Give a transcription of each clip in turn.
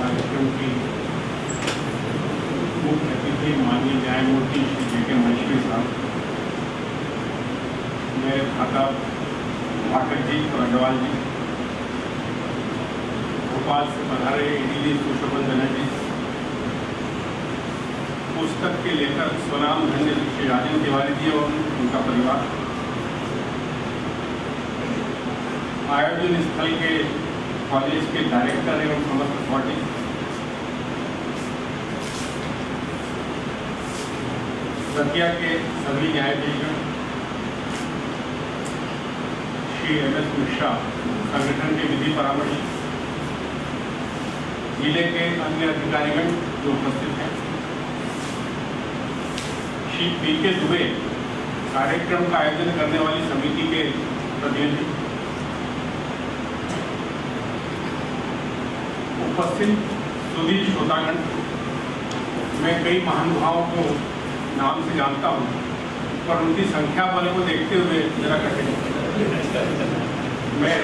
कार्यक्रम की मुख्य अतिथि माननीय न्यायमूर्ति श्री जे.के. महेश्वरी साहब, मेरे भ्राता पाठक जी और अग्रवाल जी, भोपाल से पधारे एडीजी सुशोभन बनर्जी, पुस्तक के लेखक स्वनाम धन्य श्री राजेंद्र तिवारी जी और उनका परिवार, आयोजन स्थल के कॉलेज के डायरेक्टर एवं समस्त अथॉरिटी, दतिया के सभी न्यायाधीशगण, श्री एम.एस. मिश्रा, संगठन के विधि परामर्श, जिले के अन्य अधिकारीगण जो उपस्थित हैं, श्री पी.के. दुबे, कार्यक्रम का आयोजन करने वाली समिति के प्रतिनिधि, उपस्थित सुधी श्रोतागण, मैं कई महानुभावों को नाम से जानता हूँ, पर उनकी संख्या बल को देखते हुए जरा कठिन मैं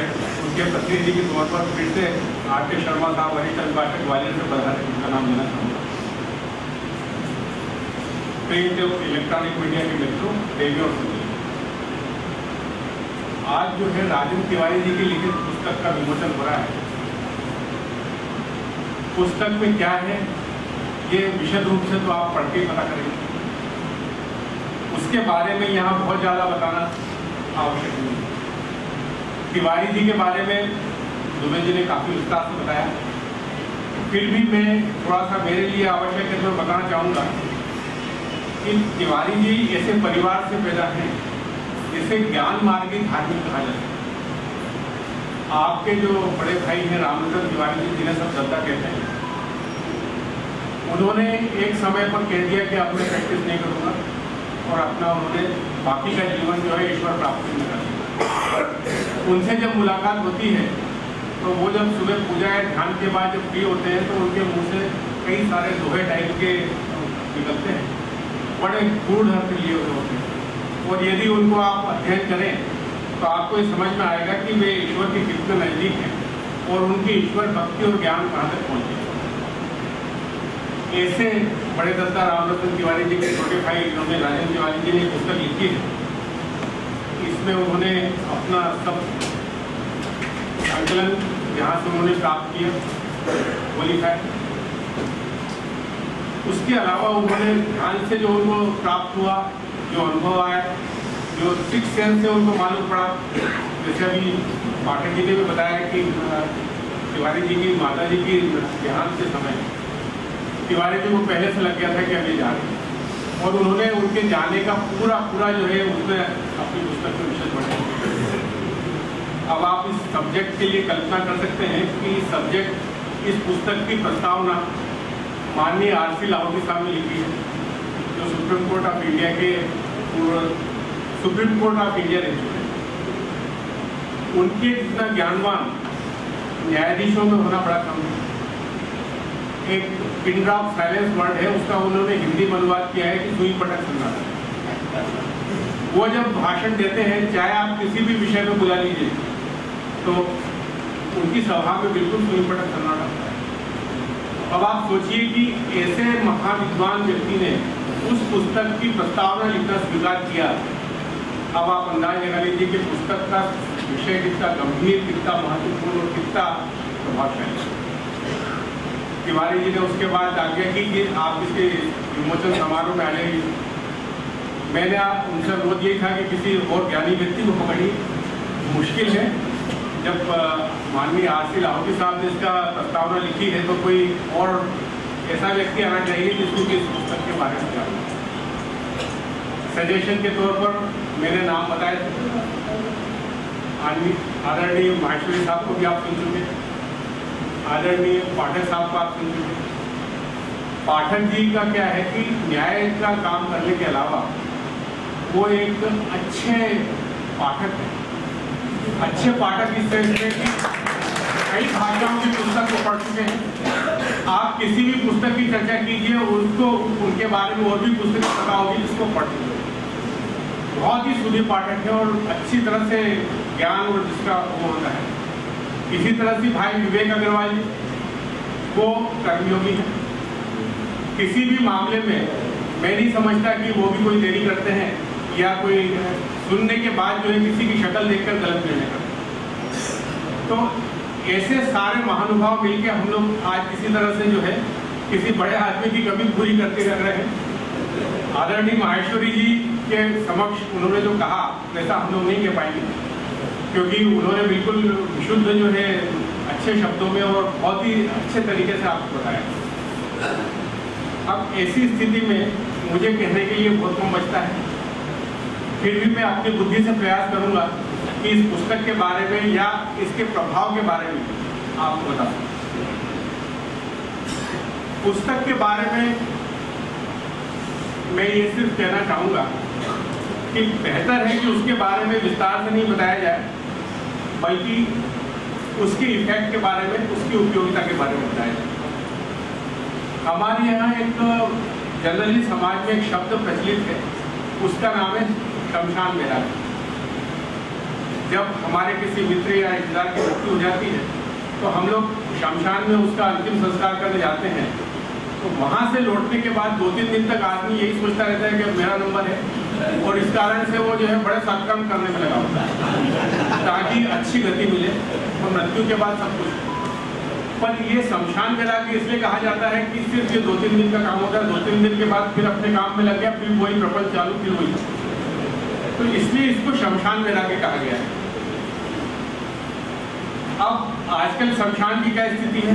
उनके प्रतिनिधि के तौर पर फिर से आर.के. शर्मा साहब, हरिचंद पाठक, ग्वालियर से पधारे, उनका नाम लेना चाहूँगा। प्रिंट और इलेक्ट्रॉनिक मीडिया के मित्रों, देवियों और सुनिए, आज जो है राजेंद्र तिवारी जी की लिखित पुस्तक का विमोचन हो रहा है। पुस्तक में क्या है ये विशद रूप से तो आप पढ़ के पता करेंगे, उसके बारे में यहाँ बहुत ज़्यादा बताना आवश्यक नहीं। तिवारी जी के बारे में दुबे जी ने काफ़ी विस्तार से बताया, फिर भी मैं थोड़ा सा मेरे लिए आवश्यक है तो बताना चाहूँगा कि तिवारी जी ऐसे परिवार से पैदा हैं जिसे ज्ञान मार्गी धार्मिक कहा जाता है। आपके जो बड़े भाई हैं रामचंद्र तिवारी जी, जिन्हें सब दत्ता कहते हैं, उन्होंने एक समय पर कह दिया कि अब मैं प्रैक्टिस नहीं करूँगा और अपना उन्होंने बाकी का जीवन जो है ईश्वर प्राप्ति में कर दिया। उनसे जब मुलाकात होती है तो वो जब सुबह पूजा या ध्यान के बाद जब फ्री होते हैं तो उनके मुंह से कई सारे दोहे टाइप के निकलते हैं, बड़े गूढ़ अर्थ लिए हुए होते हैं, और यदि उनको आप अध्ययन करें तो आपको ये समझ में आएगा कि वे ईश्वर के कितने नज़दीक हैं और उनकी ईश्वर भक्ति और ज्ञान कहाँ तक पहुँचे। ऐसे बड़े दत्ता रामरतन तिवारी जी के छोटे भाई जिन्होंने राजेंद्र तिवारी जी ने पुस्तक लिखी है, इसमें उन्होंने अपना सब संकलन जहाँ से उन्होंने प्राप्त किया वो लिखा है। उसके अलावा उन्होंने ध्यान से जो उनको प्राप्त हुआ, जो अनुभव आया, जो सिक्स सेंस से उनको मालूम पड़ा, जैसे अभी पाठक जी ने भी बताया कि तिवारी जी की माता जी की देहांत के समय तिवारी जी को पहले से लग गया था कि अभी जा रहे हैं, और उन्होंने उनके जाने का पूरा जो है उसमें अपनी पुस्तक में विषय पढ़ा। अब आप इस सब्जेक्ट के लिए कल्पना कर सकते हैं कि इस पुस्तक की प्रस्तावना माननीय आर.सी. लाहोटी साहब ने लिखी है, जो सुप्रीम कोर्ट ऑफ इंडिया के सुप्रीम कोर्ट ऑफ इंडिया रह चुके हैं। उनके जितना ज्ञानवान न्यायाधीशों में होना बड़ा कम है। एक पिन ड्रॉप साइलेंस वर्ड है, उसका उन्होंने हिंदी में अनुवाद किया है कि सुई पटक सन्नाटा। वो जब भाषण देते हैं, चाहे आप किसी भी विषय में बुला लीजिए, तो उनकी सभा में बिल्कुल सुई पटक सन्नाटा होता है। अब आप सोचिए कि ऐसे महाविद्वान व्यक्ति ने उस पुस्तक की प्रस्तावना लिखना स्वीकार किया। अब आप अंदाज लगा लीजिए कि पुस्तक का विषय कितना गंभीर, कितना महत्वपूर्ण और कितना प्रभावशाली। तिवारी जी ने उसके बाद आज्ञा की कि आप इसके विमोचन समारोह में आने। मैंने उनसे अनुरोध यही था कि किसी और ज्ञानी व्यक्ति को पकड़िए, मुश्किल है। जब माननीय आर.सी. लाहोटी साहब ने इसका प्रस्तावना लिखी है तो कोई और ऐसा व्यक्ति आना चाहिए जिसको कि इस पुस्तक के बारे में जाने। सजेशन के तौर पर मैंने नाम बताए, आदरणीय महेश्वरी साहब को भी आप सुन चुके, आदरणीय पाठक साहब को आप सुन चुके। पाठक जी का क्या है कि न्याय का काम करने के अलावा वो एक अच्छे पाठक है। अच्छे पाठक इस तरह से कि कई भाषाओं की पुस्तक को पढ़ चुके हैं। आप किसी भी पुस्तक की चर्चा कीजिए, उसको उनके बारे में और भी पुस्तक पता होगी जिसको पढ़ चुके। बहुत ही सुधी पाठक है और अच्छी तरह से ज्ञान और जिसका वो होता है। इसी तरह से भाई विवेक अग्रवाल जी, वो कर्मयोगी है। किसी भी मामले में मैं नहीं समझता कि वो भी कोई देरी करते हैं या कोई सुनने के बाद जो है किसी की शक्ल देखकर गलत निर्णय करते। तो ऐसे सारे महानुभाव मिलकर हम लोग आज किसी तरह से जो है किसी बड़े आदमी की कमी पूरी करते रह रहे हैं। आदरणीय माहेश्वरी जी के समक्ष उन्होंने जो कहा वैसा हम लोग नहीं कह पाएंगे, क्योंकि उन्होंने बिल्कुल विशुद्ध जो है अच्छे शब्दों में और बहुत ही अच्छे तरीके से आपको बताया। अब ऐसी स्थिति में मुझे कहने के लिए बहुत कम बचता है, फिर भी मैं अपनी बुद्धि से प्रयास करूंगा कि इस पुस्तक के बारे में या इसके प्रभाव के बारे में आपको बता सकूं। पुस्तक के बारे में मैं ये सिर्फ कहना चाहूँगा कि बेहतर है कि उसके बारे में विस्तार से नहीं बताया जाए, बल्कि उसके इफेक्ट के बारे में, उसकी उपयोगिता के बारे में बताया जाए। हमारे यहाँ एक जनरली समाज में एक शब्द प्रचलित है, उसका नाम है शमशान मेला। जब हमारे किसी मित्र या रिश्तेदार की मृत्यु हो जाती है तो हम लोग शमशान में उसका अंतिम संस्कार करने जाते हैं। तो वहाँ से लौटने के बाद 2-3 दिन तक आदमी यही सोचता रहता है कि मेरा नंबर है, और इस कारण से वो जो है बड़े सत्कर्म करने में लगा होता है ताकि अच्छी गति मिले और मृत्यु के बाद सब कुछ। पर ये शमशान मेला की इसलिए कहा जाता है कि सिर्फ ये 2-3 दिन का काम होता है, 2-3 दिन के बाद फिर अपने काम में लग गया, फिर वही प्रपंच चालू, फिर वही। तो इसलिए इसको शमशान मेला के कहा गया है। अब आजकल शमशान की क्या स्थिति है,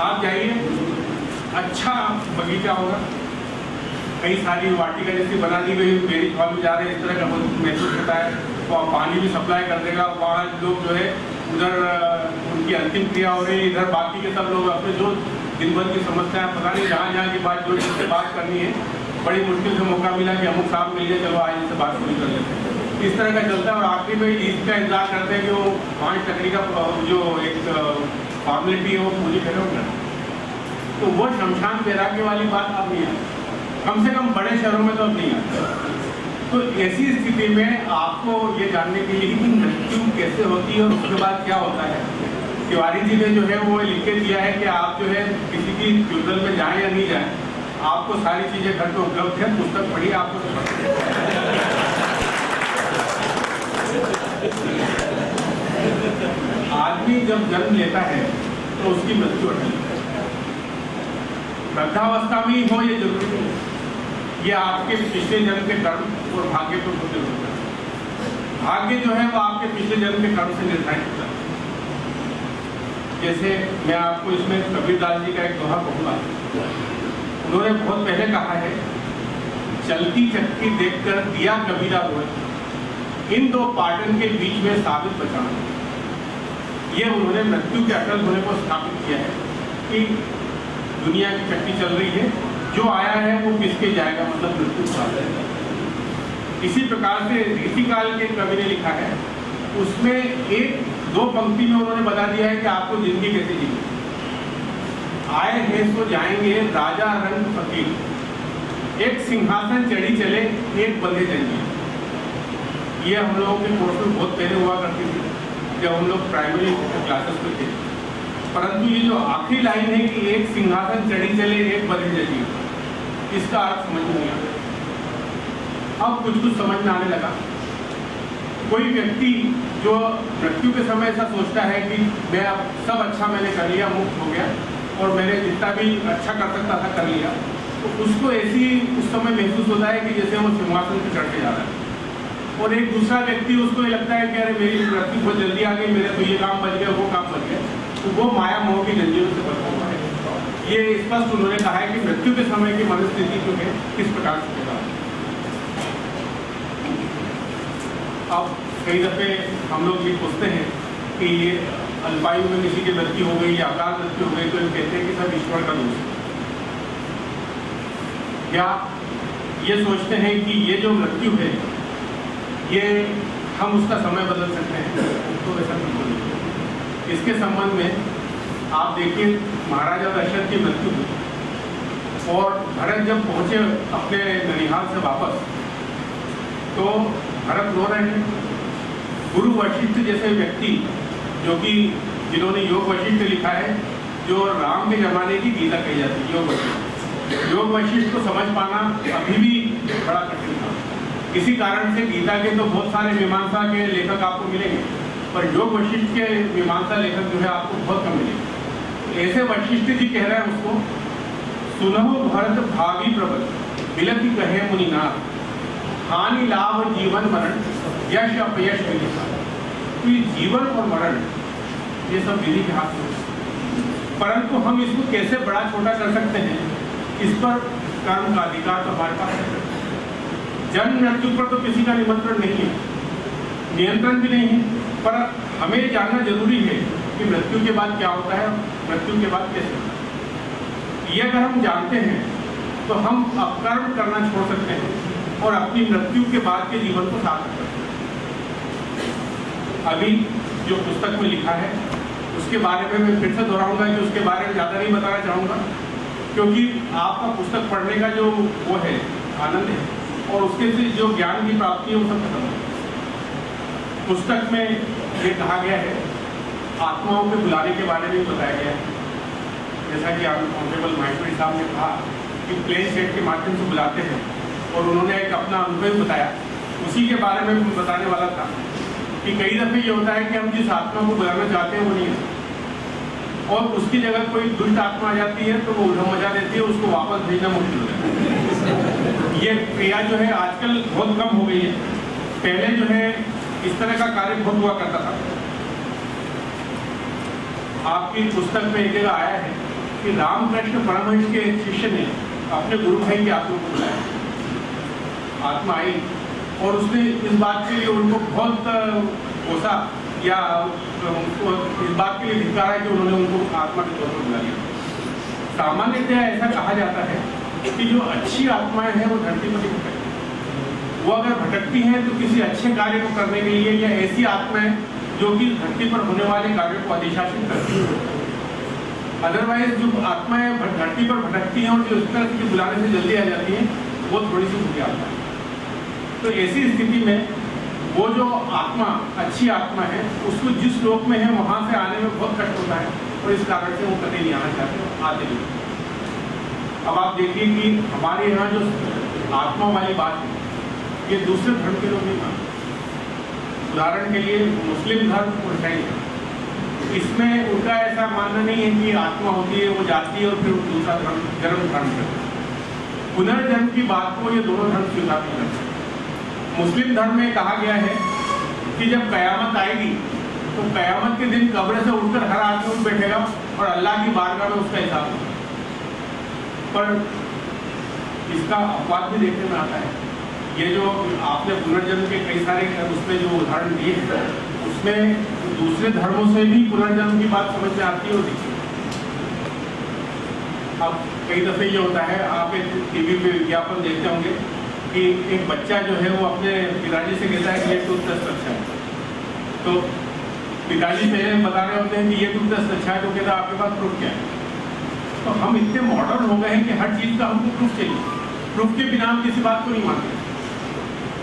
आप जाइए, अच्छा बगीचा होगा, कई सारी वाटिका जैसी बना दी गई, मेरी फॉल में जा रहे हैं, इस तरह का महसूस होता है, और पानी भी सप्लाई कर देगा। वहाँ लोग जो है उधर उनकी अंतिम क्रिया हो रही है, इधर बाकी के सब लोग अपने जो दिन भर की समस्या है, पता नहीं जहाँ की बात जो जिससे बात करनी है, बड़ी मुश्किल से मौका मिला कि अमुक साहब मिल जाए, चलो आज इनसे बात पूरी कर लेते हैं। इस तरह का चलता है और आखिरी में इसका इंतजार करते हैं कि वो 5 टकरी का जो एक फॉर्मेलिटी है वो पूरी करे होगा। तो वो शमशान बैरागी वाली बात अब नहीं आती, कम से कम बड़े शहरों में तो अब नहीं आती। तो ऐसी स्थिति में आपको ये जानने के लिए कि मृत्यु कैसे होती है और उसके बाद क्या होता है, तिवारी जी ने जो है वो लिख के दिया है कि आप जो है किसी की फ्यूनरल में जाएं या नहीं जाएं, आपको सारी चीज़ें घर पे उपलब्ध है, पुस्तक पढ़िए, आपको आदमी जब जन्म लेता है तो उसकी मृत्यु अटल है। वृद्धावस्था में ही हो ये जरूरी नहीं, ये आपके पिछले जन्म के कर्म और भाग्य पर निर्भर होता है। भाग्य जो है वो आपके पिछले जन्म के कर्म से निर्धारित होता है। जैसे मैं आपको इसमें कबीरदास जी का एक दोहा कहूँगा, उन्होंने बहुत पहले कहा है, चलती चक्की देखकर दिया कबीरा हुआ, इन दो पाटन के बीच में साबित बचाना। ये उन्होंने मृत्यु के अटल होने को स्थापित किया है कि दुनिया की चक्की चल रही है, जो आया है वो किसके जाएगा, मतलब मृत्यु का। इसी प्रकार से रीतिकाल के कवि ने लिखा है, उसमें 1-2 पंक्ति में उन्होंने बता दिया है कि आपको जिंदगी कैसे जीनी। आए हैं सो जाएंगे राजा रंग फकीर, एक सिंहासन चढ़ी चले एक बंधे जंजीर। ये हम लोगों के कोर्स में बहुत पहले हुआ करती थी जब हम लोग प्राइमरी क्लासेस में थे, परंतु ये जो आखिरी लाइन है कि एक सिंहासन चढ़ी चले एक बंधे जंजीर, इसका अर्थ समझ नहीं आता। अब कुछ कुछ समझ में आने लगा। कोई व्यक्ति जो मृत्यु के समय ऐसा सोचता है कि मैं अब सब अच्छा मैंने कर लिया, मुक्त हो गया और मैंने जितना भी अच्छा कर सकता था कर लिया, तो उसको ऐसी उस समय महसूस होता है कि जैसे वो सिंहासन पर चढ़ के जा रहा है। और एक दूसरा व्यक्ति उसको ये लगता है कि अरे मेरी मृत्यु बहुत जल्दी आ गई, मेरे तो ये काम बच गया, वो काम बच गया, तो वो माया मोह की जंजीरों से बचा हुआ है। ये स्पष्ट उन्होंने कहा है कि मृत्यु के समय की मनस्थिति जो है किस प्रकार से होगा। अब कई दफे हम लोग ये पूछते हैं कि ये अल्पायु में किसी की मृत्यु हो गई या अकाल मृत्यु हो गई, तो ये कहते हैं कि सब ईश्वर का दोष है, या ये सोचते हैं कि ये जो मृत्यु है ये हम उसका समय बदल सकते हैं, तो ऐसा बिल्कुल नहीं। इसके संबंध में आप देखिए, महाराजा दशरथ की मृत्यु हुई और भरत जब पहुंचे अपने ननिहाल से वापस, तो भरत रो रहे हैं। गुरु वशिष्ठ जैसे व्यक्ति जो कि जिन्होंने योग वशिष्ठ लिखा है, जो राम के जमाने की गीता कही जाती है, योग वशिष्ठ। योग वशिष्ठ को समझ पाना अभी भी बड़ा कठिन था। किसी कारण से गीता के तो बहुत सारे मीमांसा के लेखक आपको मिलेंगे, पर योग वशिष्ठ के मीमांसा लेखक जो है आपको बहुत कम मिलेंगे। ऐसे वशिष्ठ जी कह रहे हैं उसको, सुनहु भरत भावी प्रबल बिलखि कहे मुनिनाथ, हानि लाभ जीवन मरण यश अपयश विदिशा। तो ये जीवन और मरण ये सब विधि के हाथ में, परंतु हम इसको कैसे बड़ा छोटा कर सकते हैं, इस पर कर्म का अधिकार तो हमारे पास है। जन्म मृत्यु पर तो किसी का निमंत्रण नहीं है, नियंत्रण भी नहीं है, पर हमें जानना जरूरी है कि मृत्यु के बाद क्या होता है, मृत्यु के बाद कैसे होता है। ये अगर हम जानते हैं तो हम अपकर्म करना छोड़ सकते हैं और अपनी मृत्यु के बाद के जीवन को सार्थक कर सकते हैं। अभी जो पुस्तक में लिखा है उसके बारे में मैं फिर से दोहराऊंगा कि उसके बारे में ज़्यादा नहीं बताना चाहूँगा, क्योंकि आपका पुस्तक पढ़ने का जो वो है आनंद है और उसके से जो ज्ञान की प्राप्ति है वो सब खत्म है। पुस्तक में ये कहा गया है, आत्माओं के बुलाने के बारे में बताया गया है। जैसा कि ऑनरेबल माहेश्वरी साहब ने कहा कि प्लेन सेट के माध्यम से बुलाते हैं, और उन्होंने एक अपना अनुभव बताया, उसी के बारे में मैं बताने वाला था कि कई दफ़े ये होता है कि हम जिस आत्मा को बुलाना चाहते हैं वो नहीं है, और उसकी जगह कोई दुष्ट आत्मा आ जाती है तो वो उल्हा मचा देती है, उसको वापस भेजना मुश्किल हो जाता है। ये क्रिया जो है आजकल बहुत कम हो गई है, पहले जो है इस तरह का कार्य बहुत हुआ करता था। आपकी पुस्तक में एक जगह आया है कि रामकृष्ण परमहंस के एक शिष्य ने अपने गुरु भाई की आत्मा को बुलाया। आत्मा आई और उसने इस बात के लिए उनको बहुत कोसा या इस बात के लिए धिक्कारा कि उन्होंने उनको आत्मा के तौर पर बुला लिया। सामान्यतः ऐसा कहा जाता है कि जो अच्छी आत्माएं हैं वो धरती पर नहीं भटकती, वो अगर भटकती हैं तो किसी अच्छे कार्य को करने के लिए, या ऐसी आत्माएं जो कि धरती पर होने वाले कार्यों को अधिशासित करती है। अदरवाइज जो आत्माएं धरती पर भटकती हैं और जो इस तरह की बुलाने से जल्दी आ जाती हैं वो थोड़ी सी बुरी आत्मा है। तो ऐसी स्थिति में वो जो आत्मा अच्छी आत्मा है उसको जिस लोक में है वहाँ से आने में बहुत कष्ट होता है, और इस कारण से वो कभी नहीं आना चाहते, आते नहीं। अब आप देखिए कि हमारे यहाँ जो आत्मा वाली बात है ये दूसरे धर्म के लोग नहीं मानते। उदाहरण के लिए मुस्लिम धर्म और जैन धर्म, इसमें उनका ऐसा मानना नहीं है कि आत्मा होती है वो जाती है और फिर दूसरा जन्म धारण करता है। पुनर्जन्म की बात को ये दोनों धर्म स्वीकार नहीं करते। मुस्लिम धर्म में कहा गया है कि जब कयामत आएगी तो कयामत के दिन कब्र से उठकर हर आदमी उठ बैठेगा और अल्लाह की बारगाह में उसका हिसाब होगा। पर इसका अपवाद भी देखने में आता है। ये जो आपने पुनर्जन्म के कई सारे उसमें जो उदाहरण दिए हैं उसमें दूसरे धर्मों से भी पुनर्जन्म की बात समझ में आती है और दिखती है। अब कई दफ़े ये होता है, आप एक टीवी पे विज्ञापन देखते होंगे कि एक बच्चा जो है वो अपने पिताजी से कहता है कि ये टूथपेस्ट अच्छा है, तो पिताजी पहले बता रहे होते हैं कि ये टूथपेस्ट अच्छा है, तो कहता है आपके पास प्रूफ क्या है। तो हम इतने मॉडर्न हो गए हैं कि हर चीज़ का हमको प्रूफ चाहिए, प्रूफ के बिना हम किसी बात को नहीं मानते।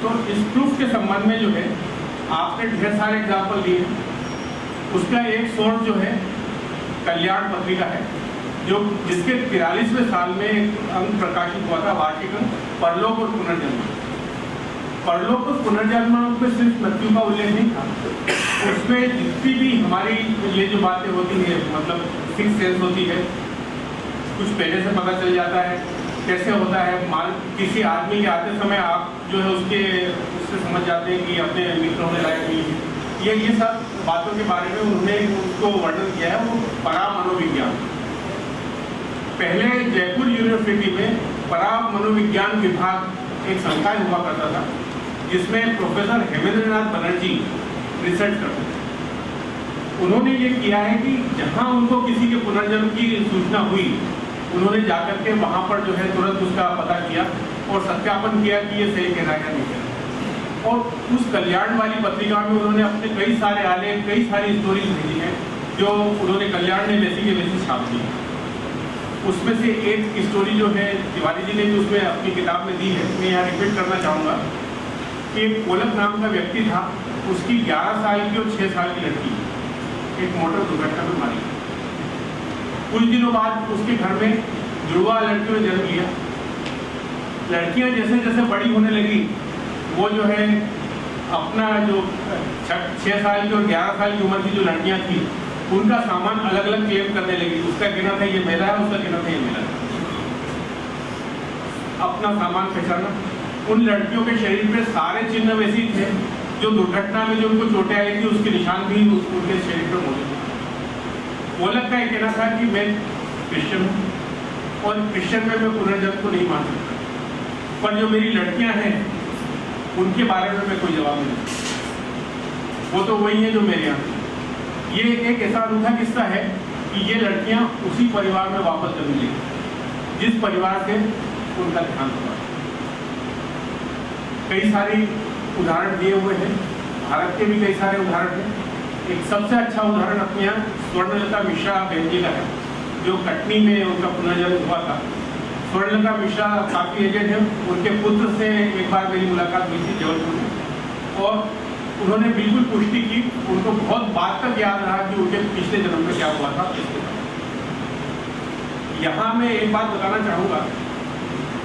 तो इस प्रूफ के संबंध में जो है आपने ढेर सारे एग्जाम्पल दिए, उसका एक सोर्स जो है कल्याण पत्रिका है, जो जिसके 43वें साल में एक अंक प्रकाशित हुआ था, वार्षिक अंक, परलोक और पुनर्जन्म। परलोक और पुनर्जन्म में सिर्फ मृत्यु का उल्लेख नहीं था, उसमें जितनी भी हमारी ये जो बातें होती है, मतलब सिक्स सेंस होती है, कुछ पहले से पता चल जाता है कैसे होता है। मान किसी आदमी के आते समय आप जो है उससे समझ जाते हैं कि अपने मित्र होने लायक नहीं है। ये सब बातों के बारे में उन्होंने उसको वर्णन किया है, वो परामनोविज्ञान। पहले जयपुर यूनिवर्सिटी में परामनोविज्ञान विभाग एक संकाय हुआ करता था, जिसमें प्रोफेसर हेमेंद्रनाथ बनर्जी रिसर्च करते थे। उन्होंने ये किया है कि जहाँ उनको किसी के पुनर्जन्म की सूचना हुई, उन्होंने जाकर के वहाँ पर जो है तुरंत उसका पता किया और सत्यापन किया कि ये सही कहना है या नहीं कहना। और उस कल्याण वाली पत्रिका में उन्होंने अपने कई सारे आलेख, कई सारी स्टोरीज भेजी हैं जो उन्होंने कल्याण ने वैसी के वैसी छाप दी। उसमें से एक स्टोरी जो है तिवारी जी ने भी उसमें अपनी किताब में दी है, मैं यहाँ रिपीट करना चाहूँगा कि एक कोलक नाम का व्यक्ति था, उसकी 11 साल की और 6 साल की लड़की एक मोटर दुर्घटना में मारी। कुछ दिनों बाद उसके घर में जुड़वा लड़कियों ने जन्म लिया। लड़कियां जैसे जैसे बड़ी होने लगी, वो जो है अपना जो 6 साल की और 11 साल की उम्र की जो लड़कियां थी, उनका सामान अलग अलग क्लेम करने लगी। उसका कहना था ये मेरा है, उसका कहना था ये मेरा है। अपना सामान पहचाना। उन लड़कियों के शरीर पे सारे चिन्ह वैसे ही थे जो दुर्घटना में जो उनको चोटें आई थी, उसके निशान भी उनके शरीर पर मौजूद थे। मोलक का ये कहना था कि मैं क्रिश्चियन हूँ और क्रिश्चियन में मैं पुनर्जन्म को नहीं मान सकता, पर जो मेरी लड़कियां हैं उनके बारे में मैं कोई जवाब नहीं दूँ। वो तो वही है जो मेरे यहाँ। ये एक ऐसा अनूठा किस्सा है कि ये लड़कियां उसी परिवार में वापस जन्म ली जिस परिवार से उनका ध्यान हुआ। कई सारी उदाहरण दिए हुए हैं, भारत के भी कई सारे उदाहरण हैं। एक सबसे अच्छा उदाहरण अपने यहाँ स्वर्णलता मिश्रा बहन जी का है, जो कटनी में उनका पुनर्जन्म हुआ था। स्वर्णलता मिश्रा काफ़ी एजेड है। उनके पुत्र से एक बार मेरी मुलाकात हुई थी जबलपुर में, और उन्होंने बिल्कुल पुष्टि की। उनको बहुत बाद तक याद रहा कि उनके पिछले जन्म में क्या हुआ था। यहाँ मैं एक बात बताना चाहूँगा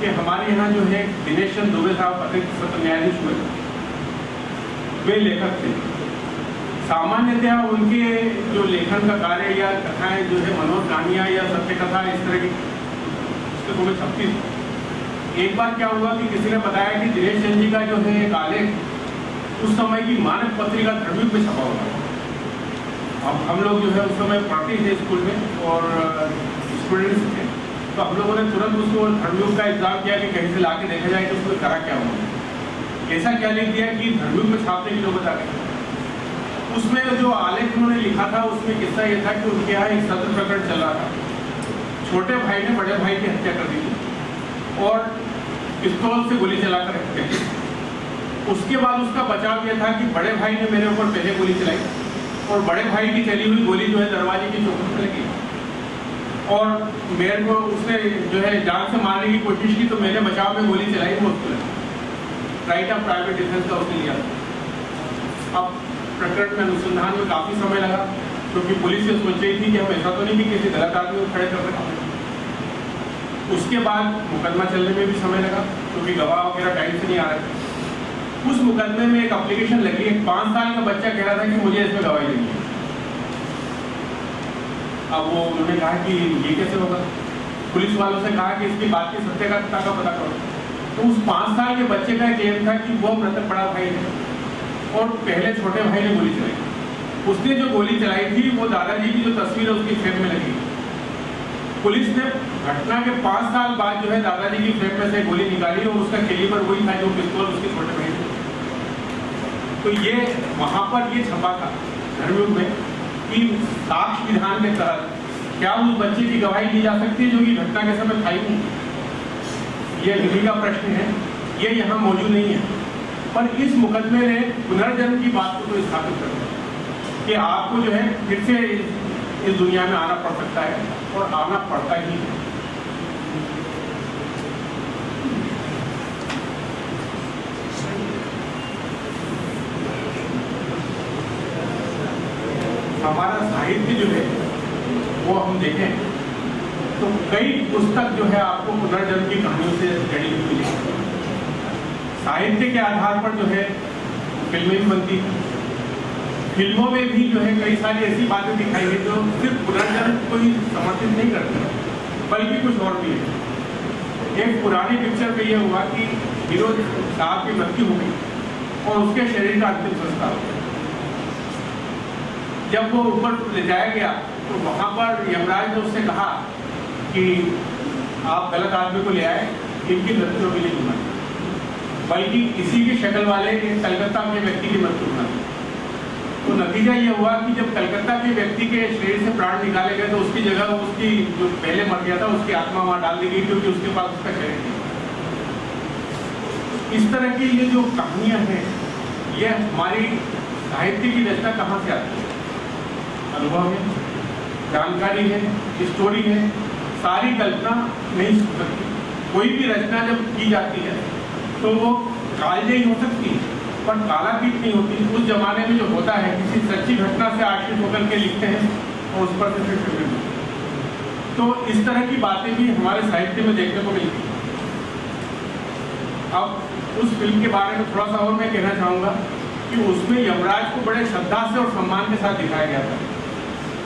कि हमारे यहाँ जो है दिनेश चंद्र दुबे साहब अतिरिक्त सत्र न्यायाधीश हुए, वे लेखक थे। सामान्यतः उनके जो लेखन का कार्य या कथाएं जो है मनोज कहानियाँ या सत्य कथा इस तरह की पुस्तकों में छपती थी। एक बार क्या हुआ कि किसी ने बताया कि दिनेश चंद्र जी का जो है एक आलेख उस समय की मानक पत्रिका धर्मयुग में छपा हुआ है। अब हम लोग जो है उस समय पढ़ते थे स्कूल में और स्टूडेंट्स थे, तो हम लोगों ने तुरंत उसको धर्मयुग का एग्जाम किया कि कहीं से ला के देखा जाए कि उसमें करा क्या हुआ। ऐसा क्या लिख दिया कि धर्मयुग में छापने की नौबत आ गई। उसमें जो आलेख उन्होंने लिखा था उसमें किस्सा ये था कि उनके यहाँ एक सत्र प्रकरण चल रहा था। छोटे भाई ने बड़े भाई की हत्या कर दी थी और पिस्तौल से गोली चलाकर हत्या की। उसके बाद उसका बचाव यह था कि बड़े भाई ने मेरे ऊपर पहले गोली चलाई और बड़े भाई की चली हुई गोली जो है दरवाजे की चौखट में लगी और मेरे को उसने जो है जान से मारने की कोशिश की, तो मैंने बचाव में गोली चलाई, वो उसको लगी। राइट ऑफ प्राइवेट डिफेंस का उसने लिया। अब प्रकरण में अनुसंधान में काफ़ी समय लगा, क्योंकि पुलिस ये सोच रही थी कि हम ऐसा तो नहीं कि किसी गलत आदमी को खड़े कर रहे हैं। उसके बाद मुकदमा चलने में भी समय लगा, क्योंकि गवाह वगैरह टाइम से नहीं आ रहे थे। उस मुकदमे में एक एप्लीकेशन लगी। एक 5 साल का बच्चा कह रहा था कि मुझे इसमें गवाही देनी है। अब वो उन्होंने कहा कि ये कैसे होगा। पुलिस वालों से कहा कि इसकी बात की सत्य का पता करो। तो उस 5 साल के बच्चे का क्लेम था कि वो मृतक बड़ा भाई है और पहले छोटे भाई ने गोली चलाई। उसने जो गोली चलाई थी वो दादाजी की जो तस्वीर है उसकी फ्रेम में लगी। पुलिस ने घटना के 5 साल बाद जो है दादाजी की फ्रेम में से गोली निकाली और उसका कैलिबर वही था जो पिस्तौल उसके छोटे भाई थे। तो ये वहाँ पर ये छपा था धर्मयुग में कि साक्ष्य विधान के तहत क्या उस बच्चे की गवाही दी जा सकती है जो कि घटना के समय था ही नहीं। ये विधि का प्रश्न है, ये यहाँ मौजूद नहीं है। पर इस मुकदमे ने पुनर्जन्म की बात को तो स्थापित कर दिया कि आपको जो है फिर से इस दुनिया में आना पड़ सकता है और आना पड़ता ही है। हमारा साहित्य जो है वो हम देखें तो कई पुस्तक जो है आपको पुनर्जन्म की कहानियों से जड़ी हुई मिलेगी। साहित्य के आधार पर जो है फिल्में भी बनती हैं। फिल्मों में भी जो है कई सारी ऐसी बातें दिखाई गई जो सिर्फ पुनर्जन्म को ही समर्थित नहीं करते, बल्कि कुछ और भी है। एक पुरानी पिक्चर में यह हुआ कि हीरो साहब की मृत्यु हो गई और उसके शरीर का अंतिम संस्कार हो गया। जब वो ऊपर ले जाया गया तो वहाँ पर यमराज ने उससे कहा कि आप गलत आदमी को ले आए, इनकी मृत्यु के लिए घुमा, बल्कि इसी की शक्ल वाले कलकत्ता के व्यक्ति की मृत्यु घुमा। तो नतीजा ये हुआ कि जब कलकत्ता के व्यक्ति के शरीर से प्राण निकाले गए तो उसकी जगह उसकी जो पहले मर गया था उसकी आत्मा वहाँ डाल दी गई, क्योंकि उसके पास उसका शरीर नहीं। इस तरह की ये जो कहानियाँ हैं ये हमारी साहित्य की रचना कहाँ से आती है? अनुभव है, जानकारी है, स्टोरी है। सारी कल्पना नहीं हो सकती। कोई भी रचना जब की जाती है तो वो कालजयी हो सकती है पर कालातीत नहीं होती। उस जमाने में जो होता है किसी सच्ची घटना से आश्रित होकर के लिखते हैं और उस पर से फिर तो इस तरह की बातें भी हमारे साहित्य में देखने को मिलती हैं। अब उस फिल्म के बारे में थोड़ा सा और मैं कहना चाहूँगा कि उसमें यमराज को बड़े श्रद्धा से और सम्मान के साथ दिखाया गया था।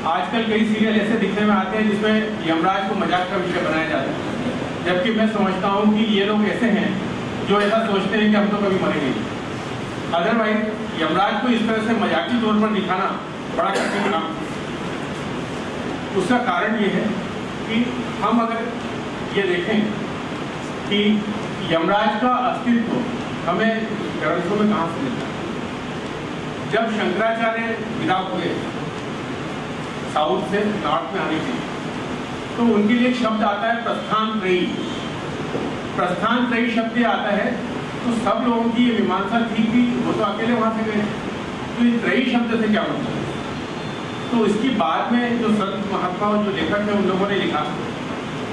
आजकल कई सीरियल ऐसे दिखने में आते हैं जिसमें यमराज को मजाक का विषय बनाया जाता है, जबकि मैं समझता हूँ कि ये लोग ऐसे हैं जो ऐसा सोचते हैं कि हम तो कभी मरेंगे। अदरवाइज यमराज को इस तरह से मजाकी तौर पर दिखाना बड़ा कठिन काम है। उसका कारण ये है कि हम अगर ये देखें कि यमराज का अस्तित्व हमें ग्रंथों में कहाँ से मिलता है। जब शंकराचार्य विदा हुए साउथ से नॉर्थ में आने के लिए, तो उनके लिए एक शब्द आता है प्रस्थान त्रयी। प्रस्थान त्रयी शब्द आता है तो सब लोगों की ये मीमांसा थी कि वो तो अकेले वहाँ से गए, तो ये त्रयी शब्द से क्या मतलब है। तो इसकी बाद में जो संत महात्मा और जो लेखक हैं उन लोगों ने लिखा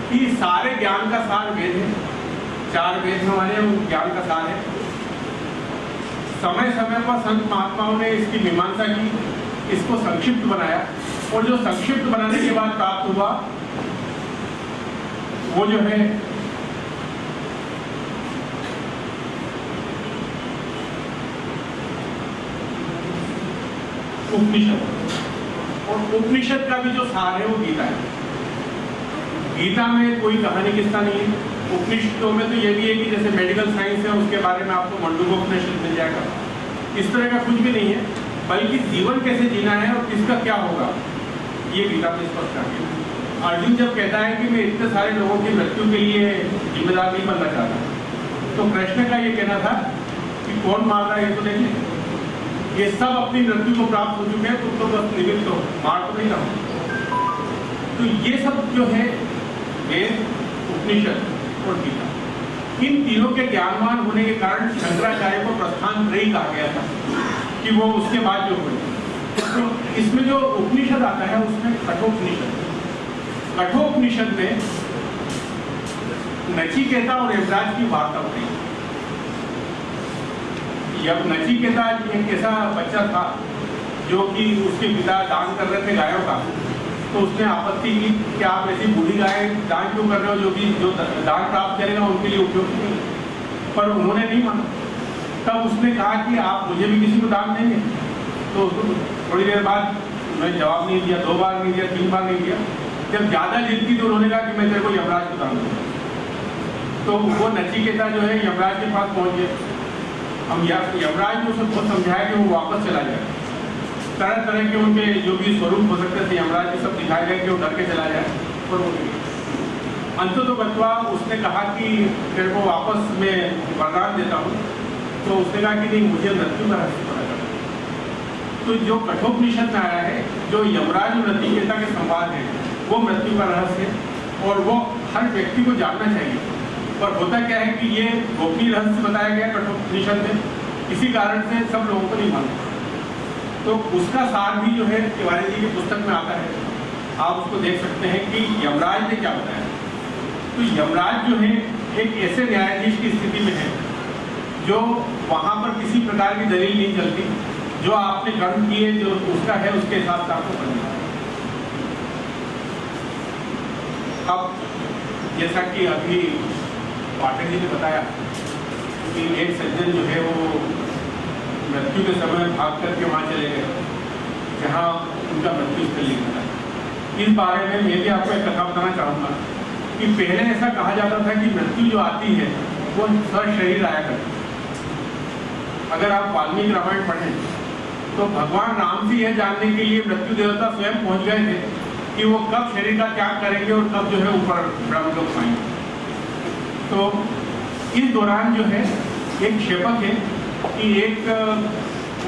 कि सारे ज्ञान का सार वेद है, 4 वेद हमारे उन ज्ञान का सार है। समय समय पर संत महात्माओं ने इसकी मीमांसा की, इसको संक्षिप्त बनाया, और जो संक्षिप्त बनाने के बाद प्राप्त हुआ वो जो है उपनिषद। और उपनिषद का भी जो सार है वो गीता है। गीता में कोई कहानी किस्सा नहीं है। उपनिषदों में तो ये भी है कि जैसे मेडिकल साइंस है उसके बारे में आपको मंडूकोपनिषद मिल जाएगा, इस तरह का कुछ भी नहीं है, बल्कि जीवन कैसे जीना है और किसका क्या होगा ये गीता में स्पष्ट आ गया। अर्जुन जब कहता है कि मैं इतने सारे लोगों की मृत्यु के लिए जिम्मेदार नहीं बनना चाहता, तो कृष्ण का ये कहना था कि कौन मार रहा है ये तो देखें, ये सब अपनी मृत्यु को प्राप्त हो चुके हैं, तुम तो बस निमित्त हो, मार तो नहीं रहा। तो ये सब जो है वेद, उपनिषद और गीता, इन तीनों के ज्ञानवान होने के कारण शंकराचार्य को प्रस्थान त्रयी कहा गया था कि वो उसके बाद जो हुए। तो इसमें जो उपनिषद आता है उसमें कठोपनिषद। कठोपनिषद में नचिकेता और यमराज की वार्ता होती है। जब नचिकेता एक ऐसा बच्चा था जो कि उसके पिता दान कर रहे थे गायों का, तो उसने आपत्ति की कि आप ऐसी बूढ़ी गाय दान क्यों कर रहे हो, जो कि जो दान प्राप्त करेगा उनके लिए उपयोगी नहीं। पर उन्होंने नहीं माना। तब उसने कहा कि आप मुझे भी किसी को दान देंगे। तो थोड़ी देर बाद उन्होंने जवाब नहीं दिया, 2 बार नहीं दिया, 3 बार नहीं दिया। जब ज़्यादा जिद की तो उन्होंने कहा कि मैं तेरे को यमराज को दान दूंगा। तो वो नचिकेता जो है यमराज के पास पहुँच गए। हम यमराज ने उसे बहुत समझाया कि वो वापस चला जाए। तरह तरह के उनके जो भी स्वरूप हो सकते थे यमराज के सब दिखाए गए कि वो डर के चला जाए, पर वो नहीं। अंततोगत्वा उसने कहा कि तेरे को वापस मैं वरदान देता हूँ। तो उसने कहा कि नहीं, मुझे मृत्यु का रहस्य पता चला। तो जो कठोपनिषद में आया है, जो यमराज और नचिकेता के संवाद है, वो मृत्यु का रहस्य है और वो हर व्यक्ति को जानना चाहिए। पर होता क्या है कि ये गोपनीय रहस्य बताया गया कठोपनिषद में, इसी कारण से सब लोगों को नहीं मालूम। तो उसका सार भी जो है तिवारी जी की पुस्तक में आता है, आप उसको देख सकते हैं कि यमराज ने क्या बताया। तो यमराज जो है एक ऐसे न्यायाधीश की स्थिति में है जो वहाँ पर किसी प्रकार की दलील नहीं चलती, जो आपने कर्म किए जो उसका है उसके हिसाब से आपको करना है। अब जैसा कि अभी पाठक जी ने बताया कि एक सज्जन जो है वो मृत्यु के समय भाग करके वहाँ चले गए जहाँ उनका मृत्यु स्थल लिखा था। इस बारे में मैं भी आपको एक कथा बताना चाहूँगा कि पहले ऐसा कहा जाता था कि मृत्यु जो आती है वो सशरीर आया करती। अगर आप वाल्मीकि रामायण पढ़ें तो भगवान राम से यह जानने के लिए मृत्यु देवता स्वयं पहुँच गए थे कि वो कब शरीर का त्याग करेंगे और कब जो है ऊपर ब्रह्मलोक पाएंगे। तो इस दौरान जो है एक शेपक है कि एक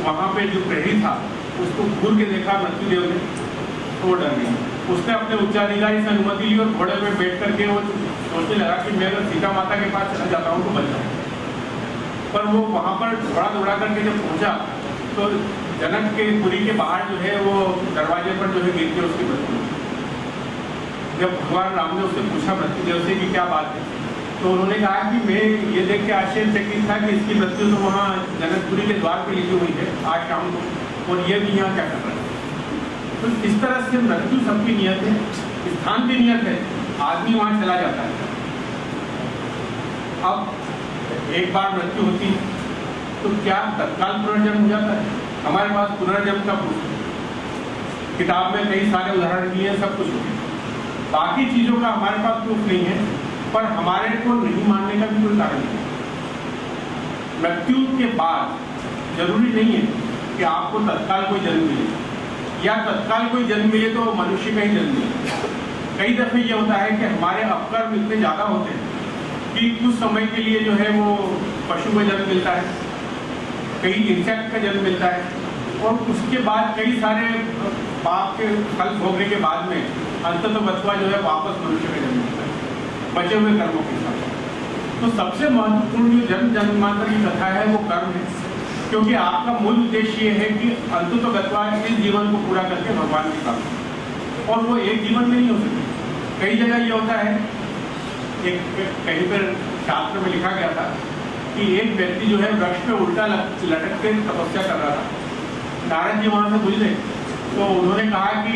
वहाँ पे जो प्रहरी था उसको घूर के देखा मृत्युदेव ने, तो डर गया। उसने अपने उच्चाधिकारी से अनुमति ली और घोड़े में बैठ करके वो सोचने लगा कि मैं अगर सीता माता के पास चला जाता हूँ तो बच जाऊँ। पर वो वहाँ पर घोड़ा दौड़ा करके जब पहुँचा तो जनक के पुरी के बाहर जो है वो दरवाजे पर जो है गिर के उसकी मृत्यु। जब भगवान राम ने उससे पूछा मृत्युदेव से कि क्या बात है, तो उन्होंने कहा कि मैं ये देख के आश्चर्यचकित था कि इसकी मृत्यु तो वहाँ जनकपुरी के द्वार पर लिखी हुई है आज शाम को, और ये भी यहाँ क्या कर रहा है। तो इस तरह से मृत्यु सबकी नियत है, स्थान की नियत है, आदमी वहाँ चला जाता है। अब एक बार मृत्यु होती है तो क्या तत्काल पुनर्जन्म हो जाता है? हमारे पास पुनर्जन्म का प्रूफ है, किताब में कई सारे उदाहरण दिए हैं, सब कुछ हो गया। बाकी चीज़ों का हमारे पास प्रूफ नहीं है, पर हमारे को नहीं मानने का भी कोई कारण नहीं है। मृत्यु के बाद जरूरी नहीं है कि आपको तत्काल कोई जन्म मिले, या तत्काल कोई जन्म मिले तो मनुष्य का ही जन्म मिले। कई दफे ये होता है कि हमारे अपकर्म इतने ज़्यादा होते हैं कि कुछ समय के लिए जो है वो पशु का जन्म मिलता है, कई इंसेक्ट का जन्म मिलता है, और उसके बाद कई सारे पाप के फल भोगने के बाद में अंततः बचवा जो है वापस मनुष्य का जन्म मिलता है बचे हुए कर्मों के साथ। तो सबसे महत्वपूर्ण जो जन्म जन्मांतर की कथा है वो कर्म है, क्योंकि आपका मूल उद्देश्य ये है कि अंततः बचवा इस जीवन को पूरा करके भगवान की प्राप्ति, और वो एक जीवन में नहीं हो सकती। कई जगह ये होता है, एक कहीं पर शास्त्र में लिखा गया था कि एक व्यक्ति जो है वृक्ष पे उल्टा लटक के तपस्या कर रहा था। नारद जी वहाँ से गुजरे तो उन्होंने कहा कि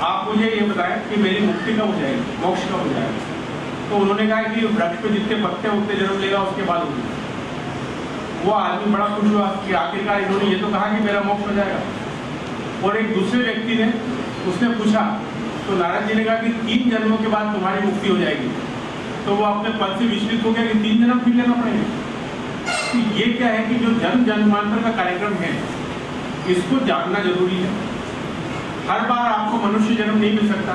आप मुझे ये बताएं कि मेरी मुक्ति कब हो जाएगी, मोक्ष कब हो जाएगा। तो उन्होंने कहा कि वृक्ष पे जितने पत्ते उतने जन्म लेगा उसके बाद होगा। वो आदमी बड़ा खुश हुआ कि आखिरकार इन्होंने ये तो कहा कि मेरा मोक्ष हो जाएगा। और एक दूसरे व्यक्ति ने उसने पूछा तो नारद जी ने कहा कि 3 जन्मों के बाद तुम्हारी मुक्ति हो जाएगी। तो वो अपने पद से विचलित हो गया कि 3 जन्म फिर लेना पड़ेगा। तो ये क्या है कि जो जन्म जन्मांतर का कार्यक्रम है इसको जानना जरूरी है। हर बार आपको मनुष्य जन्म नहीं मिल सकता।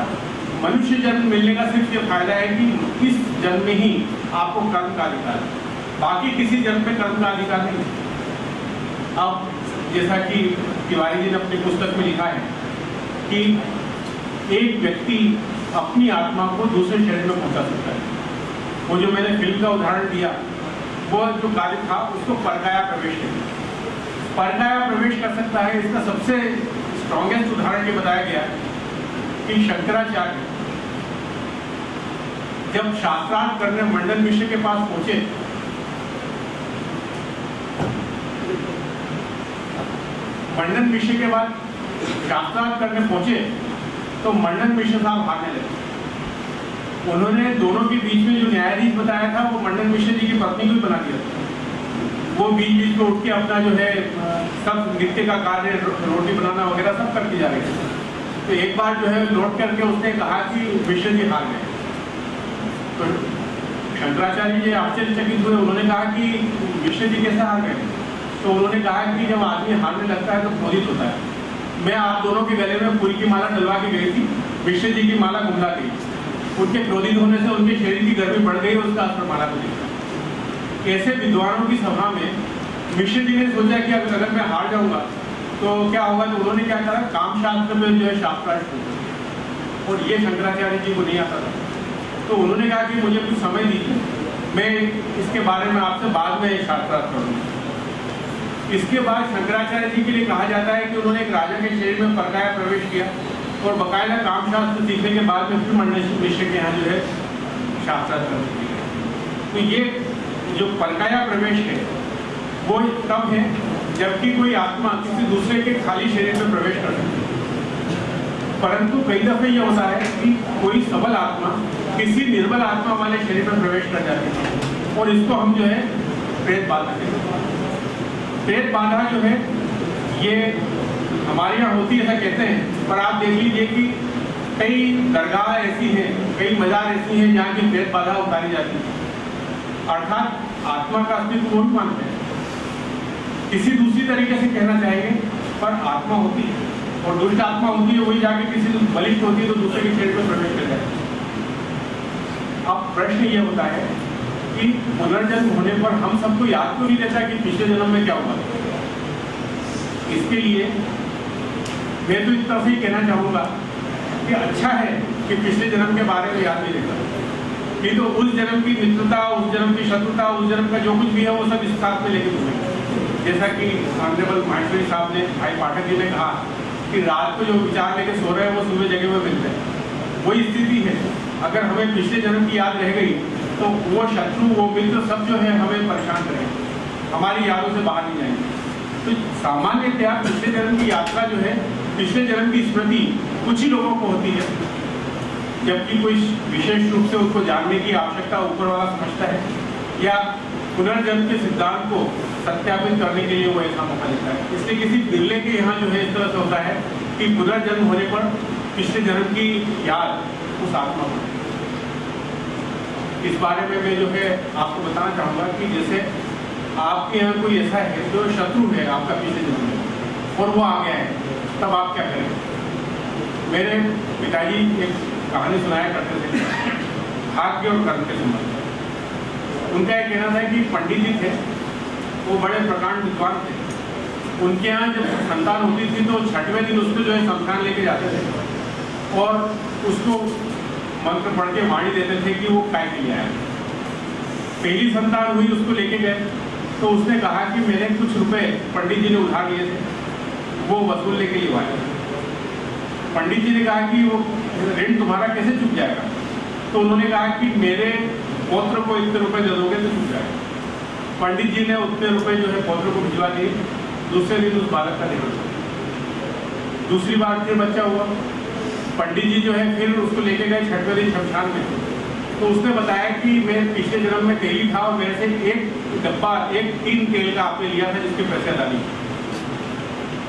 मनुष्य जन्म मिलने का सिर्फ ये फायदा है कि इस जन्म में ही आपको कर्म का अधिकार है, बाकी किसी जन्म में कर्म का अधिकार नहीं। अब जैसा कि तिवारी जी ने अपनी पुस्तक में लिखा है कि एक व्यक्ति अपनी आत्मा को दूसरे शरीर में पहुंचा सकता है। वो जो मैंने फिल्म का उदाहरण दिया वो जो कार्य था उसको परकाया प्रवेश कहते हैं। परकाया प्रवेश कर सकता है, इसका सबसे स्ट्रॉन्गेस्ट उदाहरण ये बताया गया कि शंकराचार्य जब शास्त्रार्थ करने मंडन मिश्र के पास पहुंचे, मंडन मिश्र के बाद शास्त्रार्थ करने पहुंचे तो मंडन मिश्र साहब हारने लगे। उन्होंने दोनों के बीच में जो न्यायाधीश बताया था वो मंडन मिश्र जी की पत्नी को ही बना दिया था। वो बीच बीच में उठ के अपना जो है सब नित्य का कार्य, रोटी बनाना वगैरह सब करती जा रही थी। तो एक बार जो है लौट करके उसने कहा कि मिश्र जी हार गए। तो शंकराचार्य जी आश्चर्यचकित हुए। उन्होंने कहा कि मिश्र जी कैसे हार गए। तो उन्होंने कहा कि जब आदमी हारने लगता है तो क्रोधित होता है। मैं आप दोनों के गले में फूल की माला डलवा के गई थी, मिश्र जी की माला गुमला गई। उनके क्रोधित होने से उनके शरीर की गर्मी बढ़ गई और उसका असर माला को दिखा। ऐसे विद्वानों की सभा में मिश्र जी ने सोचा कि अगर मैं हार जाऊंगा तो क्या होगा। तो उन्होंने क्या करा, काम शास्त्र में जो है शास्त्रार्थ किया, और ये शंकराचार्य जी को नहीं आता था। तो उन्होंने कहा कि मुझे कुछ समय दीजिए, मैं इसके बारे में आपसे बाद में शास्त्रार्थ करूँगा। इसके बाद शंकराचार्य जी के लिए कहा जाता है कि उन्होंने एक राजा के शरीर में परकाया प्रवेश किया और बाकायदा काम शास्त्र सीखने के बाद में फिर मंडन मिश्र के यहाँ जो है शास्त्रार्थ कर दिया। तो ये जो परकाया प्रवेश है वो तब है जबकि कोई आत्मा किसी दूसरे के खाली शरीर में प्रवेश कर सकती है। परंतु कई दफे ये होता है कि कोई सबल आत्मा किसी निर्बल आत्मा वाले शरीर में प्रवेश कर जाती है, और इसको हम जो है प्रेत बाधा कहते हैं। प्रेत बाधा जो है ये हमारे यहाँ होती है ऐसा कहते हैं, पर आप देख लीजिए कि कई दरगाह ऐसी हैं, कई मजार ऐसी हैं जहाँ की प्रेत बाधा उतारी जाती है। अर्थात आत्मा का अस्तित्व वो भी मानते हैं, किसी दूसरी तरीके से कहना चाहेंगे, पर आत्मा होती है और दुष्ट आत्मा होती है, वही जाके किसी बलिष्ठ होती है तो दूसरे के शरीर में प्रवेश कर जाती है। अब प्रश्न ये होता है कि पुनर्जन्म होने पर हम सबको याद क्यों नहीं रहता कि पिछले जन्म में क्या हुआ। इसके लिए मैं तो इस तरह से ही कहना चाहूँगा कि अच्छा है कि पिछले जन्म के बारे में याद नहीं रहता, नहीं तो उस जन्म की मित्रता, उस जन्म की शत्रुता, उस जन्म का जो कुछ भी है वो सब इस साथ में लेके घूमेंगे। जैसा कि ऑनरेबल माहेश्वरी साहब ने, भाई पाठक जी ने कहा कि रात को जो विचार लेके सो रहे हैं वो सुबह जगह में मिलते हैं। वही स्थिति है, अगर हमें पिछले जन्म की याद रह गई तो वो शत्रु, वो मित्र सब जो है हमें परेशान करेंगे, हमारी यादों से बाहर नहीं जाएंगे। तो सामान्यतया पिछले जन्म की यात्रा जो है, पिछले जन्म की स्मृति कुछ ही लोगों को होती है, जबकि कोई विशेष रूप से उसको जानने की आवश्यकता ऊपर वाला समझता है, या पुनर्जन्म के सिद्धांत को सत्यापित करने के लिए वो ऐसा मौका लेता है। इसलिए किसी बिरले के यहाँ जो है इस तरह से होता है कि पुनर्जन्म होने पर पिछले जन्म की याद उस आत्मा को। इस बारे में मैं जो है आपको बताना चाहूँगा कि जैसे आपके यहाँ कोई ऐसा है जो शत्रु है आपका पिछले जन्म में और वो आ गया है, तब आप क्या करें? मेरे पिताजी एक कहानी सुनाया करते थे भाग्य और कर्म के संबंध में। उनका एक कहना था कि पंडित जी थे, वो बड़े प्रकांड विद्वान थे। उनके यहाँ जब संतान होती थी तो छठवें दिन उसको जो है शमशान लेके जाते थे और उसको मंत्र पढ़ के वाणी देते थे कि वो काय के लिए आया। पहली संतान हुई, उसको लेके गए तो उसने कहा कि मैंने कुछ रुपए पंडित जी ने उधार लिए थे, वो वसूलने के लिए आया। पंडित जी ने कहा कि वो ऋण तुम्हारा कैसे चुक जाएगा? तो उन्होंने कहा कि मेरे पौत्र को इतने रुपए दे दोगे तो चुक जाएगा। पंडित जी ने उतने रुपए जो है पौत्र को भिजवा दिए। दूसरे दिन उस बालक का निधन। दूसरी बार फिर बच्चा हुआ, पंडित जी जो है फिर उसको लेके गए छठवें दिन शमशान में। तो उसने बताया कि मैं पिछले जन्म में तेली था और मेरे से एक डब्बा एक टीन तेल का आपने लिया था जिसके पैसे अदा नहीं।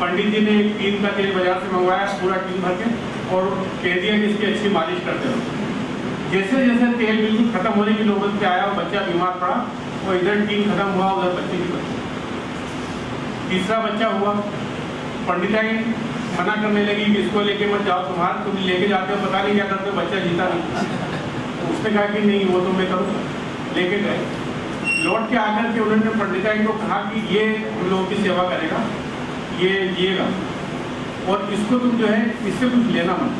पंडित जी ने एक टीन का तेल बाजार से मंगवाया पूरा टीन भर के और कह दिया कि इसकी अच्छी मालिश करते रहो। जैसे जैसे तेल बिल्कुल खत्म होने की नौबत पे आया और बच्चा बीमार पड़ा और इधर टीन खत्म हुआ उधर बच्चे की बच्ची। तीसरा बच्चा हुआ, पंडिताई मना करने लगी कि इसको लेके मत जाओ, तुम लेके जाते हो पता नहीं क्या करते हो, बच्चा जीता नहीं। उसने कहा कि नहीं वो तो मैं करूँगा, लेके गए। लौट के आकर के उन्होंने पंडिताई को कहा कि ये हम लोगों की सेवा करेगा, ये जिएगा और इसको तुम जो है इससे कुछ लेना मत।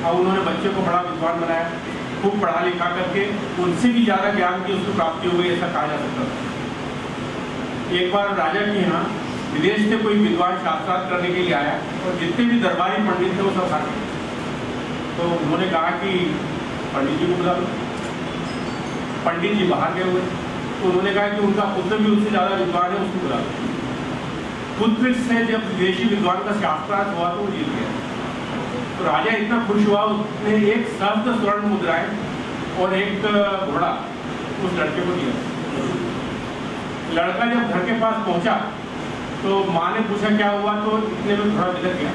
अब उन्होंने बच्चे को बड़ा विद्वान बनाया, खूब पढ़ा लिखा करके उनसे भी ज़्यादा ज्ञान की उसको प्राप्ति हो गई, ऐसा कहा जा सकता था। एक बार राजा के यहाँ विदेश से कोई विद्वान शास्त्रार्थ करने के लिए आया और जितने भी दरबारी पंडित थे वो सब आ गए। तो उन्होंने कहा कि पंडित जी को बुला लो। पंडित जी बाहर गए हुए तो उन्होंने कहा कि उनका पुत्र भी उससे ज़्यादा विद्वान है, उसको बुला लो। पुत्र से जब विदेशी विद्वान का शास्त्रार्थ हुआ तो वो जीत गया। तो राजा इतना खुश हुआ, उसने एक सहस्त्र स्वर्ण मुद्राएं और एक घोड़ा उस लड़के को दिया। लड़का जब घर के पास पहुंचा तो माँ ने पूछा क्या हुआ, तो इतने में घोड़ा बिलक गया।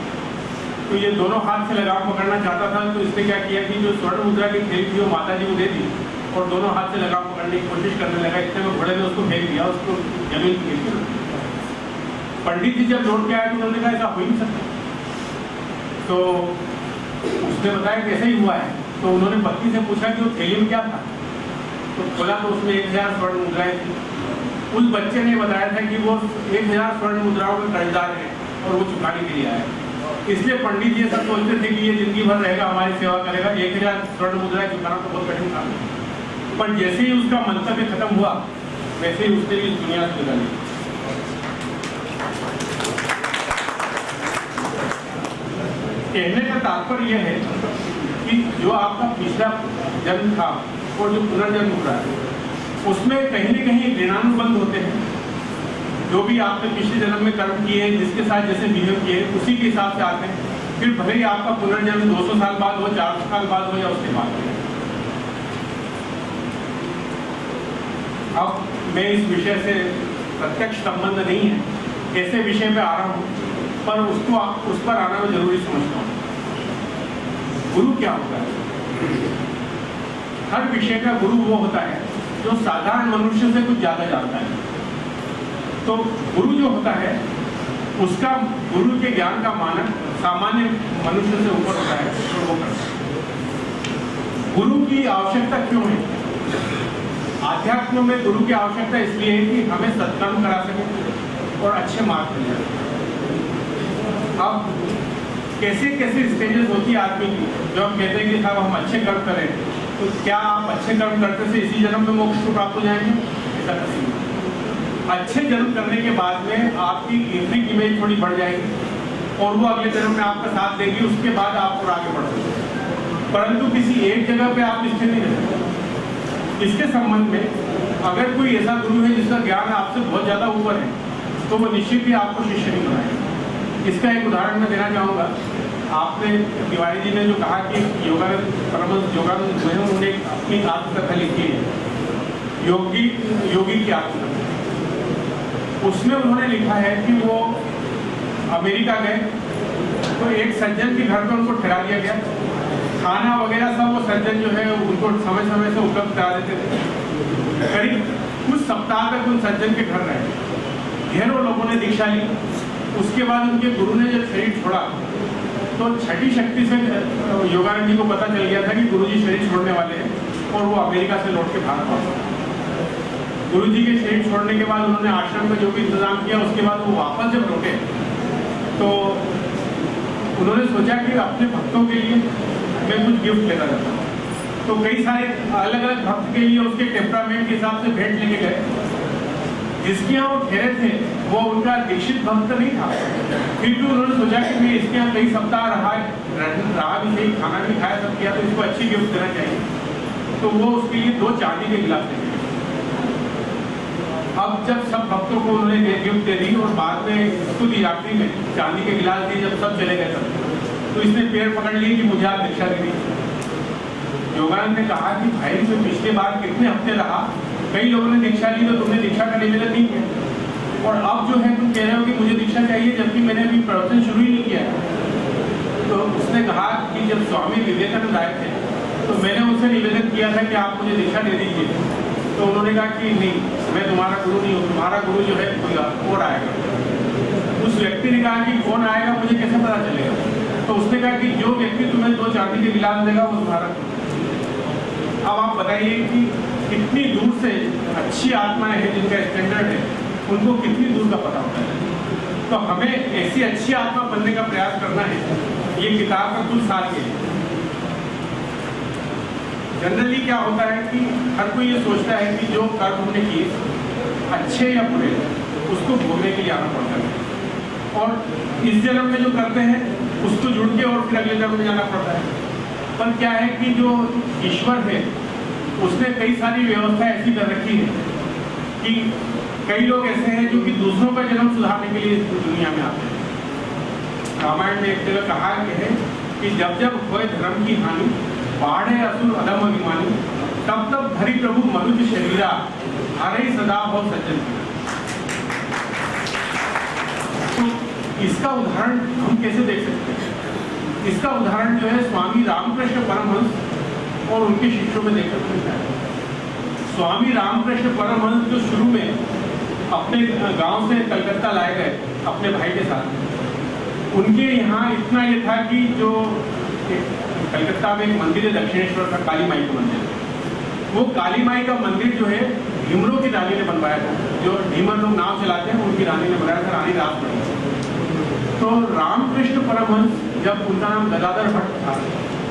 तो ये दोनों हाथ से लगाम पकड़ना चाहता था, तो इसने क्या किया कि जो स्वर्ण मुद्रा की थैली थी वो माता जी को दे दी और दोनों हाथ से लगाम पकड़ने की कोशिश करने लगा। इतने में घोड़े ने उसको फेंक दिया, उसको जमीन फेंक दिया। पंडित जी जब लौट के आए तो उन्होंने कहा ऐसा हो ही नहीं सकता। तो उसने बताया कैसे ही हुआ है। तो उन्होंने पत्नी से पूछा कि वो थैली में क्या था, तो बोला तो उसमें 1000 स्वर्ण मुद्राएं थी। उस बच्चे ने बताया था कि वो 1000 स्वर्ण मुद्राओं का कर्जदार है और वो चुकाने के लिए आया। इसलिए पंडित जी ऐसा सोचते थे कि ये जिंदगी भर रहेगा, हमारी सेवा करेगा। 1000 स्वर्ण मुद्राएं चुकाना तो बहुत कठिन काम है। पर जैसे ही उसका मंतव्य खत्म हुआ वैसे ही उसने भी इस दुनिया से विदा ली। कहने का तात्पर्य यह है कि जो आपका पिछला जन्म था और जो पुनर्जन्म हो रहा है उसमें कहीं न कहीं ऋणानुबंध होते हैं। जो भी आपने पिछले जन्म में कर्म किए, जिसके साथ जैसे बिहेव किए, उसी के हिसाब से आते हैं। फिर भले ही आपका पुनर्जन्म 200 साल बाद हो, 400 साल बाद हो या उसके बाद हो। अब मैं इस विषय से प्रत्यक्ष संबंध नहीं है, ऐसे विषय पे आ रहा हूँ, पर उस पर आना मैं जरूरी समझता हूँ। गुरु क्या होता है? हर विषय का गुरु वो होता है जो साधारण मनुष्य से कुछ ज्यादा जानता है। तो गुरु जो होता है उसका गुरु के ज्ञान का मानक सामान्य मनुष्य से ऊपर होता है तो वो करता है। गुरु की आवश्यकता क्यों है? आध्यात्म में गुरु की आवश्यकता इसलिए है कि हमें सत्कर्म करा सके और अच्छे मार्ग मिल जाए। अब कैसे कैसे स्टेजेस होती है आदमी की, जो हम कहते हैं कि साहब हम अच्छे कर्म करें, तो क्या आप अच्छे कर्म करते से इसी जन्म में मोक्ष को प्राप्त हो जाएंगे? ऐसा नहीं। अच्छे जन्म करने के बाद में आपकी इंद्रिक इमेज थोड़ी बढ़ जाएगी और वो अगले जन्म में आपका साथ देगी, उसके बाद आप और आगे बढ़ सकते। परंतु किसी एक जगह पे आप स्थिर नहीं रहते। इसके संबंध में अगर कोई ऐसा गुरु है जिसका ज्ञान आपसे बहुत ज़्यादा ऊपर है तो वो निश्चित ही आपको शिष्य नहीं बनाएगा। इसका एक उदाहरण मैं देना चाहूँगा आपने तिवारी जी ने जो कहा कि योगानंद परमहंस योगानंद जो है उन्होंने अपनी आत्मकथा लिखी है योगी की आत्मकथा। उसमें उन्होंने लिखा है कि वो अमेरिका गए तो एक सज्जन के घर पर उनको ठहरा दिया गया, खाना वगैरह सब वो सज्जन जो है उनको समय समय से उपलब्ध करा देते थे। करीब कुछ सप्ताह तक उन सज्जन के घर रहे, ढेरों लोगों ने दीक्षा ली। उसके बाद उनके गुरु ने जब शरीर छोड़ा तो छठी शक्ति से योगानंद जी को पता चल गया था कि गुरु जी शरीर छोड़ने वाले हैं और वो अमेरिका से लौट के भारत वापस। गुरु जी के शरीर छोड़ने के बाद उन्होंने आश्रम में जो भी इंतजाम किया, उसके बाद वो वापस जब लौटे तो उन्होंने सोचा कि अपने भक्तों के लिए मैं कुछ गिफ्ट लेना चाहता हूँ। तो कई सारे अलग अलग भक्त के लिए उसके टेम्परामेंट के हिसाब से भेंट लेके गए। जिसके यहाँ वो ठहरे थे वो उनका दीक्षित भक्त नहीं था, फिर भी उन्होंने सोचा कि मैं इसके यहाँ कई सप्ताह रहा भी सही, खाना भी खाया, सब किया, तो इसको अच्छी गिफ्ट देना चाहिए। तो वो उसके लिए 2 चांदी के गिलास लेके। अब जब सब भक्तों को उन्होंने गिफ्ट दे दी और बाद में खुद ही आखिरी में चांदी के गिलास दिए, जब सब चले गए तब तो इसने पैर पकड़ लिए कि मुझे आप दीक्षा दी। योगानंद ने कहा कि भाई मैं पिछले बार कितने हफ्ते रहा, कई लोगों ने दीक्षा ली तो तुमने दीक्षा का निवेदन नहीं किया, और अब जो है तुम कह रहे हो कि मुझे दीक्षा चाहिए जबकि मैंने अभी प्रवचन शुरू ही नहीं किया। तो उसने कहा कि जब स्वामी विवेकानंद आए थे तो मैंने उनसे निवेदन किया था कि आप मुझे दीक्षा दे दीजिए। तो उन्होंने कहा कि नहीं, मैं तुम्हारा गुरु नहीं हूँ, तुम्हारा गुरु जो है कोई और आएगा। उस व्यक्ति ने कहा कि कौन आएगा मुझे कैसे पता चलेगा? तो उसने कहा कि जो व्यक्ति तुम्हें 2 चांदी के गिलास देगा वो तुम्हारा। अब आप बताइए कि कितनी दूर से अच्छी आत्माएं हैं जिनका स्टैंडर्ड है, उनको कितनी दूर का पता होता है। तो हमें ऐसी अच्छी आत्मा बनने का प्रयास करना है। ये किताब का कुल सार के लिए जनरली क्या होता है कि हर कोई ये सोचता है कि जो कर्म हमने किए अच्छे या बुरे उसको भोगने के लिए आना पड़ता है, और इस जन्म में जो करते हैं उसको जुड़ के और फिर अगले जन्म में जाना पड़ता है। पर क्या है कि जो ईश्वर है उसने कई सारी व्यवस्था ऐसी कर रखी है कि कई लोग ऐसे हैं जो कि दूसरों का जन्म सुधारने के लिए इस दुनिया में आते हैं। रामायण में एक जगह कहा है कि जब जब होए धर्म की हानि, बाढ़े असुर अधम अभिमानी, तब तब धरी प्रभु मनुष्य शरीरा, हरे सदा हो सज्जन। तो इसका उदाहरण हम कैसे देख सकते हैं? इसका उदाहरण जो है स्वामी रामकृष्ण परमहंस और उनके शिष्यों में देखने को मिलता है। स्वामी रामकृष्ण परमहंस जो शुरू में अपने गांव से कलकत्ता लाए गए अपने भाई के साथ, उनके यहाँ इतना ये था कि जो कलकत्ता में एक मंदिर है दक्षिणेश्वर का, काली माई का मंदिर। वो काली माई का मंदिर जो है ढीमरों की रानी ने बनवाया था। जो ढीमर लोग नाव चलाते हैं उनकी रानी ने बनाया था, रानी रासमणी। तो रामकृष्ण परमहंस, जब उनका नाम गदाधर भट्ट था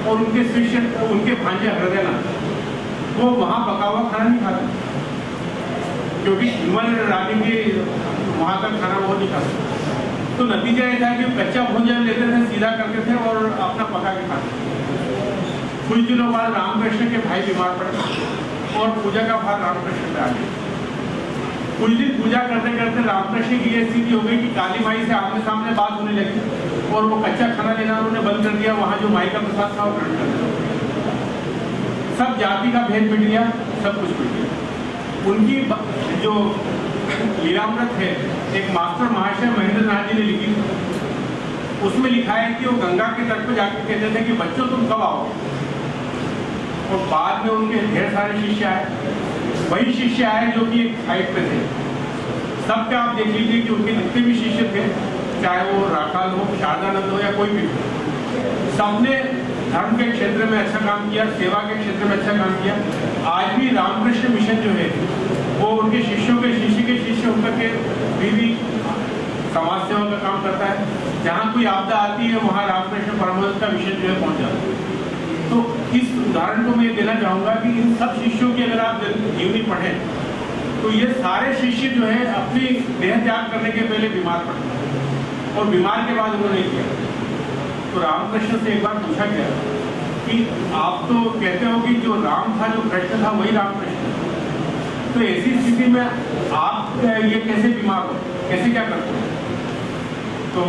और उनके शिष्य उनके भांजे हृदयनाथ, वो वहाँ पका हुआ खाना नहीं खाते क्योंकि ढीमर रानी के वहाँ का खाना वो नहीं खाते। तो नतीजा ये था कि कच्चा भोजन लेते थे, सीधा करते थे और अपना पका के खाते। कुछ दिनों बाद रामकृष्ण के भाई बीमार पड़े और पूजा का भार रामकृष्ण पे आ गया। कुछ दिन पूजा करते करते रामकृष्ण की ये स्थिति हो गई कि काली माई से आमने सामने बात होने लगी और वो कच्चा खाना लेना उन्होंने बंद कर दिया। वहाँ जो माई का प्रसाद था वो ग्रहण कर दिया। सब जाति का भेद मिट गया, सब कुछ मिट गया। उनकी जो लीलामृत है, एक मास्टर महाशय महेंद्र नाथ जी ने लिखी, उसमें लिखा है कि वो गंगा के तट पर जाकर कहते थे कि बच्चों तुम कब आओ। और बाद में उनके ढेर सारे शिष्य आए, वही शिष्य आए जो कि एक हाइट पे थे। सबका आप देख लीजिए कि उनके जितने भी शिष्य थे, चाहे वो राखाल हो, शारदानंद हो या कोई भी हो, सबने धर्म के क्षेत्र में अच्छा काम किया, सेवा के क्षेत्र में अच्छा काम किया। आज भी रामकृष्ण मिशन जो है वो उनके शिष्यों के शिष्य होकर के भी समाज सेवा का काम करता है। जहाँ कोई आपदा आती है वहाँ रामकृष्ण परमहंस का मिशन जो है पहुँच जाता है। तो इस उदाहरण को मैं देना चाहूँगा कि इन सब शिष्यों की अगर आप जीवनी पढ़ें तो ये सारे शिष्य जो है अपनी देह त्याग करने के पहले बीमार पड़े और बीमार के बाद उन्होंने किया। तो रामकृष्ण से एक बार पूछा गया कि आप तो कहते हो कि जो राम था, जो कृष्ण था, वही रामकृष्ण, तो ऐसी स्थिति में आप ये कैसे बीमार हो, कैसे क्या करते हो? तो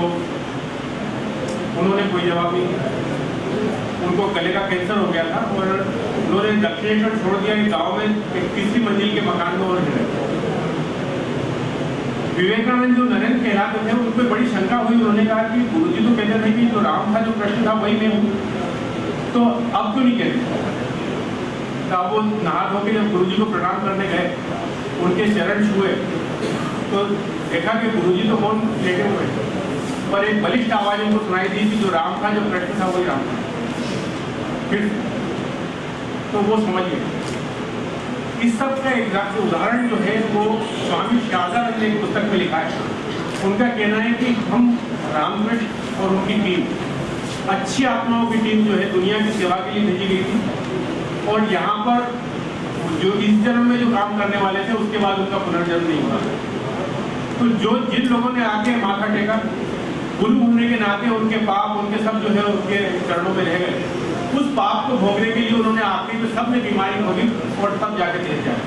उन्होंने कोई जवाब नहीं दिया। उनको गले का कैंसर हो गया था और उन्होंने दक्षिणेश्वर छोड़ दिया। एक गाँव में एक तीसरी मंजिल के मकान में और रहे। विवेकानंद जो नरेंद्र कहलाते थे उन पर बड़ी शंका हुई। उन्होंने कहा कि गुरुजी तो कहते थे कि जो राम था, जो कृष्ण था, वही मैं हूँ, तो अब क्यों नहीं कहते? तो अब वो नहा धो के जब गुरुजी को प्रणाम करने गए, उनके चरण छुए तो देखा कि गुरुजी तो मौन लेटे हुए, पर एक बलिष्ठ आवाज उनको सुनाई दी कि जो राम था, जो कृष्ण था, वही राम था। फिर तो वो समझ गए। इस सब का एक उदाहरण जो है वो स्वामी शारदानंद ने एक पुस्तक में लिखा है। उनका कहना है कि हम रामकृष्ण और उनकी टीम, अच्छी आत्माओं की टीम जो है, दुनिया की सेवा के लिए भेजी गई थी और यहाँ पर जो इस जन्म में जो काम करने वाले थे उसके बाद उनका पुनर्जन्म नहीं हुआ। तो जो जिन लोगों ने आके माथा टेका, गुरु होने के नाते उनके पाप, उनके सब जो है उनके चरणों में रह गए। उस पाप को भोगने के लिए उन्होंने आखिरी में सब में बीमारी भोगी और तब जाके चले जाए।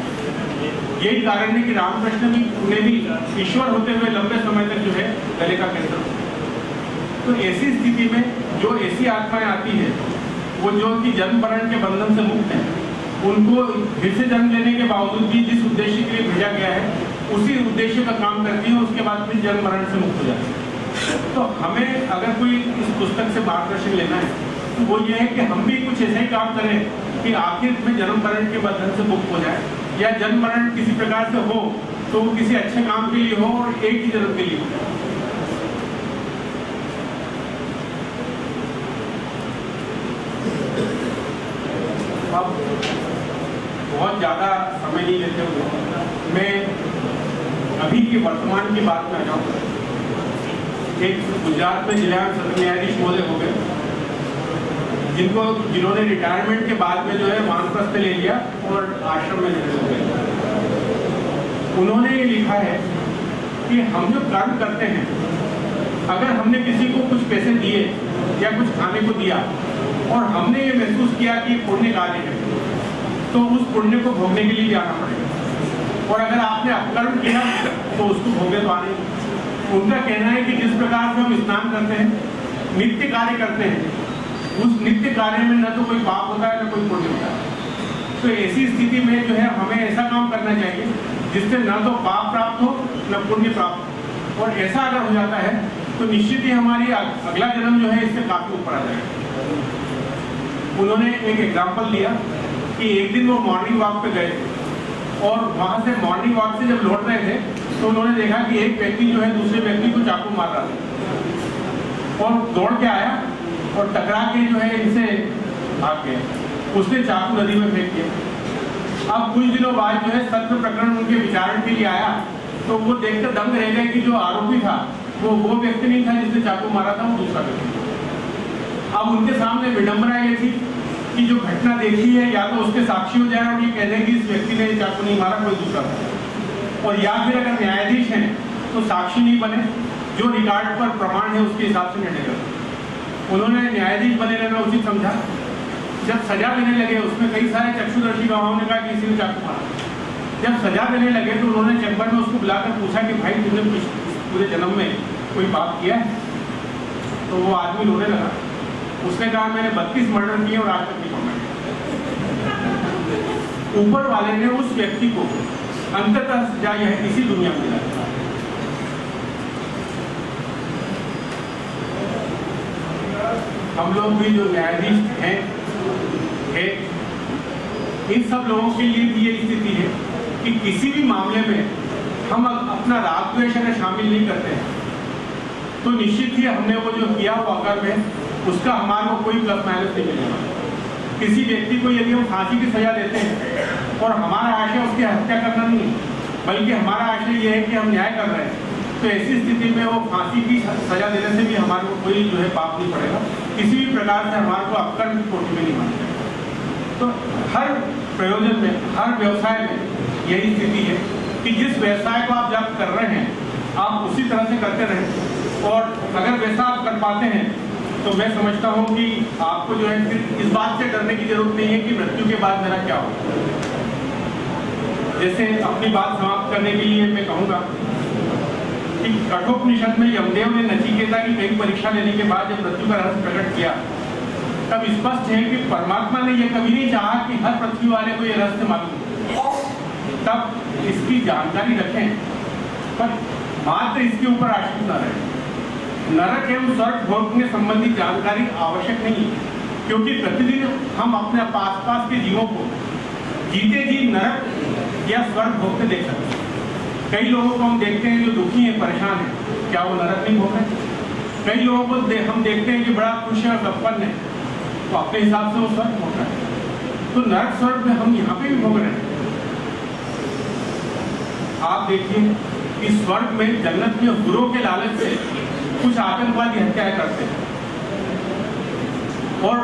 यही कारण है कि रामकृष्ण ने भी ईश्वर होते हुए लंबे समय तक जो है गले का कैंसर। तो ऐसी स्थिति में जो ऐसी आत्माएं आती है, वो जो कि जन्म मरण के बंधन से मुक्त है, उनको फिर से जन्म लेने के बावजूद भी जिस उद्देश्य के लिए भेजा गया है उसी उद्देश्य का काम करती है, उसके बाद फिर जन्म मरण से मुक्त हो जाती है। तो हमें अगर कोई इस पुस्तक से मार्गदर्शन लेना है तो वो ये है कि हम भी कुछ ऐसा ही काम करें कि आखिर में जन्म मरण के बंधन से मुक्त हो जाए, या जन्म मरण किसी प्रकार से हो तो वो किसी अच्छे काम के लिए हो और एक ही जन्म के लिए हो। अब बहुत ज़्यादा समय नहीं लेते हुए मैं अभी की वर्तमान की बात में आ जाऊँ। एक गुजरात में जिला सत्र न्यायाधीश महोदय हो गए, जिन्होंने रिटायरमेंट के बाद में जो है वानप्रस्थ ले लिया और आश्रम में रहने हो गए। उन्होंने ये लिखा है कि हम जो कर्म करते हैं, अगर हमने किसी को कुछ पैसे दिए या कुछ खाने को दिया और हमने ये महसूस किया कि पुण्य कार्य है, तो उस पुण्य को भोगने के लिए भी आना पड़ेगा। और अगर आपने अपकर्म किया तो उसको भोगे तो आने। उनका कहना है कि जिस प्रकार से हम स्नान करते हैं, नित्य कार्य करते हैं, उस नित्य कार्य में न तो कोई पाप होता है न कोई पुण्य होता है। तो ऐसी स्थिति में जो है हमें ऐसा काम करना चाहिए जिससे न तो पाप प्राप्त हो न पुण्य प्राप्त हो। और ऐसा अगर हो जाता है तो निश्चित ही हमारी अगला जन्म जो है इससे काफी ऊपर आ जाएगा। उन्होंने एक एग्जाम्पल लिया कि एक दिन वो मॉर्निंग वॉक पे गए और वहाँ से मॉर्निंग वॉक से जब लौट रहे थे तो उन्होंने देखा कि एक व्यक्ति जो है दूसरे व्यक्ति को चाकू मार रहा था और दौड़ के आया और टकरा के जो है इनसे भाग गया। उसने चाकू नदी में फेंक दिया। अब कुछ दिनों बाद जो है सत्र प्रकरण उनके विचारण के लिए आया तो वो देखकर दंग रह गए कि जो आरोपी था वो व्यक्ति नहीं था जिसने चाकू मारा था, वो दूसरा व्यक्ति। अब उनके सामने विडंबना ये थी कि जो घटना देखी है या तो उसके साक्षी हो जाए और ये कह दें कि इस व्यक्ति ने चाकू नहीं मारा, कोई दूसरा था, और या फिर अगर न्यायाधीश हैं तो साक्षी नहीं बने, जो रिकॉर्ड पर प्रमाण है उसके हिसाब से निर्णय करें। उन्होंने न्यायाधीश बनने में उचित समझा। जब सजा देने लगे उसमें कई सारे चक्षुदर्शी गवाहों ने कहा कि इसी ने चाकू मारा। जब सजा देने लगे तो उन्होंने चैम्बर में उसको बुलाकर पूछा कि भाई तुमने पूरे जन्म में कोई पाप किया है? तो वो आदमी रोने लगा। उसने कहा मैंने 32 मर्डर किए और आज तक नहीं पकड़ा। ऊपर वाले ने उस व्यक्ति को अंततः सजा यह इसी दुनिया में दिलाई। हम लोग भी जो न्यायाधीश हैं इन सब लोगों के लिए भी ये स्थिति है कि किसी भी मामले में हम अपना राग द्वेष अगर शामिल नहीं करते हैं तो निश्चित ही हमने वो जो किया वो अकर्म है, उसका हमारे को कोई प्लस माइनस नहीं मिलेगा। किसी व्यक्ति को यदि हम फांसी की सजा देते हैं और हमारा आशय उसकी हत्या करना नहीं है बल्कि हमारा आशय ये है कि हम न्याय कर रहे हैं, तो ऐसी स्थिति में वो फांसी की सजा देने से भी हमारे को कोई जो है पाप नहीं पड़ेगा। किसी भी प्रकार से हमारे को अपकर्म की कोटि में नहीं माना। तो हर प्रयोजन में, हर व्यवसाय में यही स्थिति है कि जिस व्यवसाय को आप जब कर रहे हैं आप उसी तरह से करते रहें, और अगर वैसा आप कर पाते हैं तो मैं समझता हूँ कि आपको जो है फिर इस बात से डरने की जरूरत नहीं है कि मृत्यु के बाद मेरा क्या होगा। जैसे अपनी बात समाप्त करने के लिए मैं कहूँगा कि कठोपनिषद में यमदेव ने नचिकेता की कई परीक्षा लेने के बाद जब मृत्यु का रहस्य प्रकट किया, तब स्पष्ट है कि परमात्मा ने यह कभी नहीं चाहा कि हर पृथ्वी वाले को यह रहस्य मालूम हो। तब इसकी जानकारी रखें, पर मात्र इसके ऊपर आश्रित न रहे। नरक एवं स्वर्ग भोगने संबंधी जानकारी आवश्यक नहीं, क्योंकि प्रतिदिन हम अपने आसपास के जीवों को जीते जी नरक या स्वर्ग भोगते देख सकते हैं। कई लोगों को हम देखते हैं जो दुखी हैं, परेशान हैं, क्या वो नरक नहीं भोग रहे? कई लोगों को हम देखते हैं कि बड़ा खुश है और संपन्न है, तो अपने हिसाब से वो स्वर्ग भोग रहा है। तो नरक स्वर्ग में हम यहाँ पे भी भोग रहे हैं। आप देखिए कि स्वर्ग में जन्नत में गुरुओं के लालच से कुछ आतंकवादी हत्याएं करते हैं, और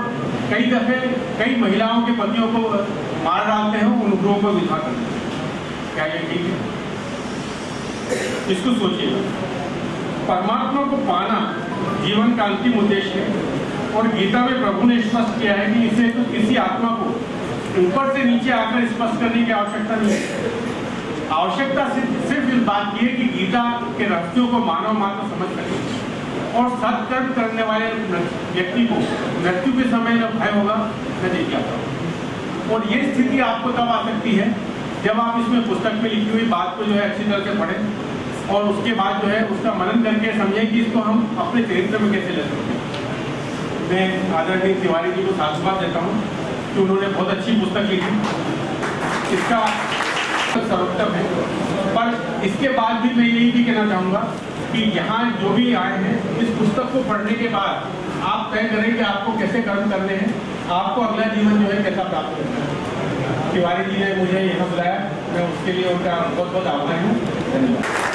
कई दफे कई महिलाओं के पतियों को मार डालते हैं, उन गुरुओं को विधवा करते हैं। क्या ये ठीक है? इसको सोचिएगा। परमात्मा को पाना जीवन का अंतिम उद्देश्य है, और गीता में प्रभु ने स्पष्ट किया है कि इसे तो किसी आत्मा को ऊपर से नीचे आकर स्पष्ट करने की आवश्यकता नहीं है। आवश्यकता सिर्फ इस बात की है कि गीता के रहस्यों को मानव मात्र समझ सके, और सत्कर्म करने वाले व्यक्ति को मृत्यु के समय जब भय होगा न जिज्ञासा होगा। और ये स्थिति आपको तब आ सकती है जब आप इसमें पुस्तक में लिखी हुई बात को जो है अच्छी तरह से पढ़ें, और उसके बाद जो है उसका मनन करके समझें कि इसको हम अपने चरित्र में कैसे ले सकते हैं। मैं आदरणीय तिवारी जी को साधुवाद देता हूँ कि उन्होंने बहुत अच्छी पुस्तक लिखी, इसका सर्वोत्तम है। पर इसके बाद भी मैं यही भी कहना चाहूँगा कि यहाँ जो भी आए हैं, इस पुस्तक को पढ़ने के बाद आप तय करें कि आपको कैसे कर्म करने हैं, आपको अगला जीवन जो है कैसा प्राप्त करना है। तिवारी जी ने मुझे यहाँ बुलाया, मैं उसके लिए उनका बहुत बहुत आभारी हूँ। धन्यवाद।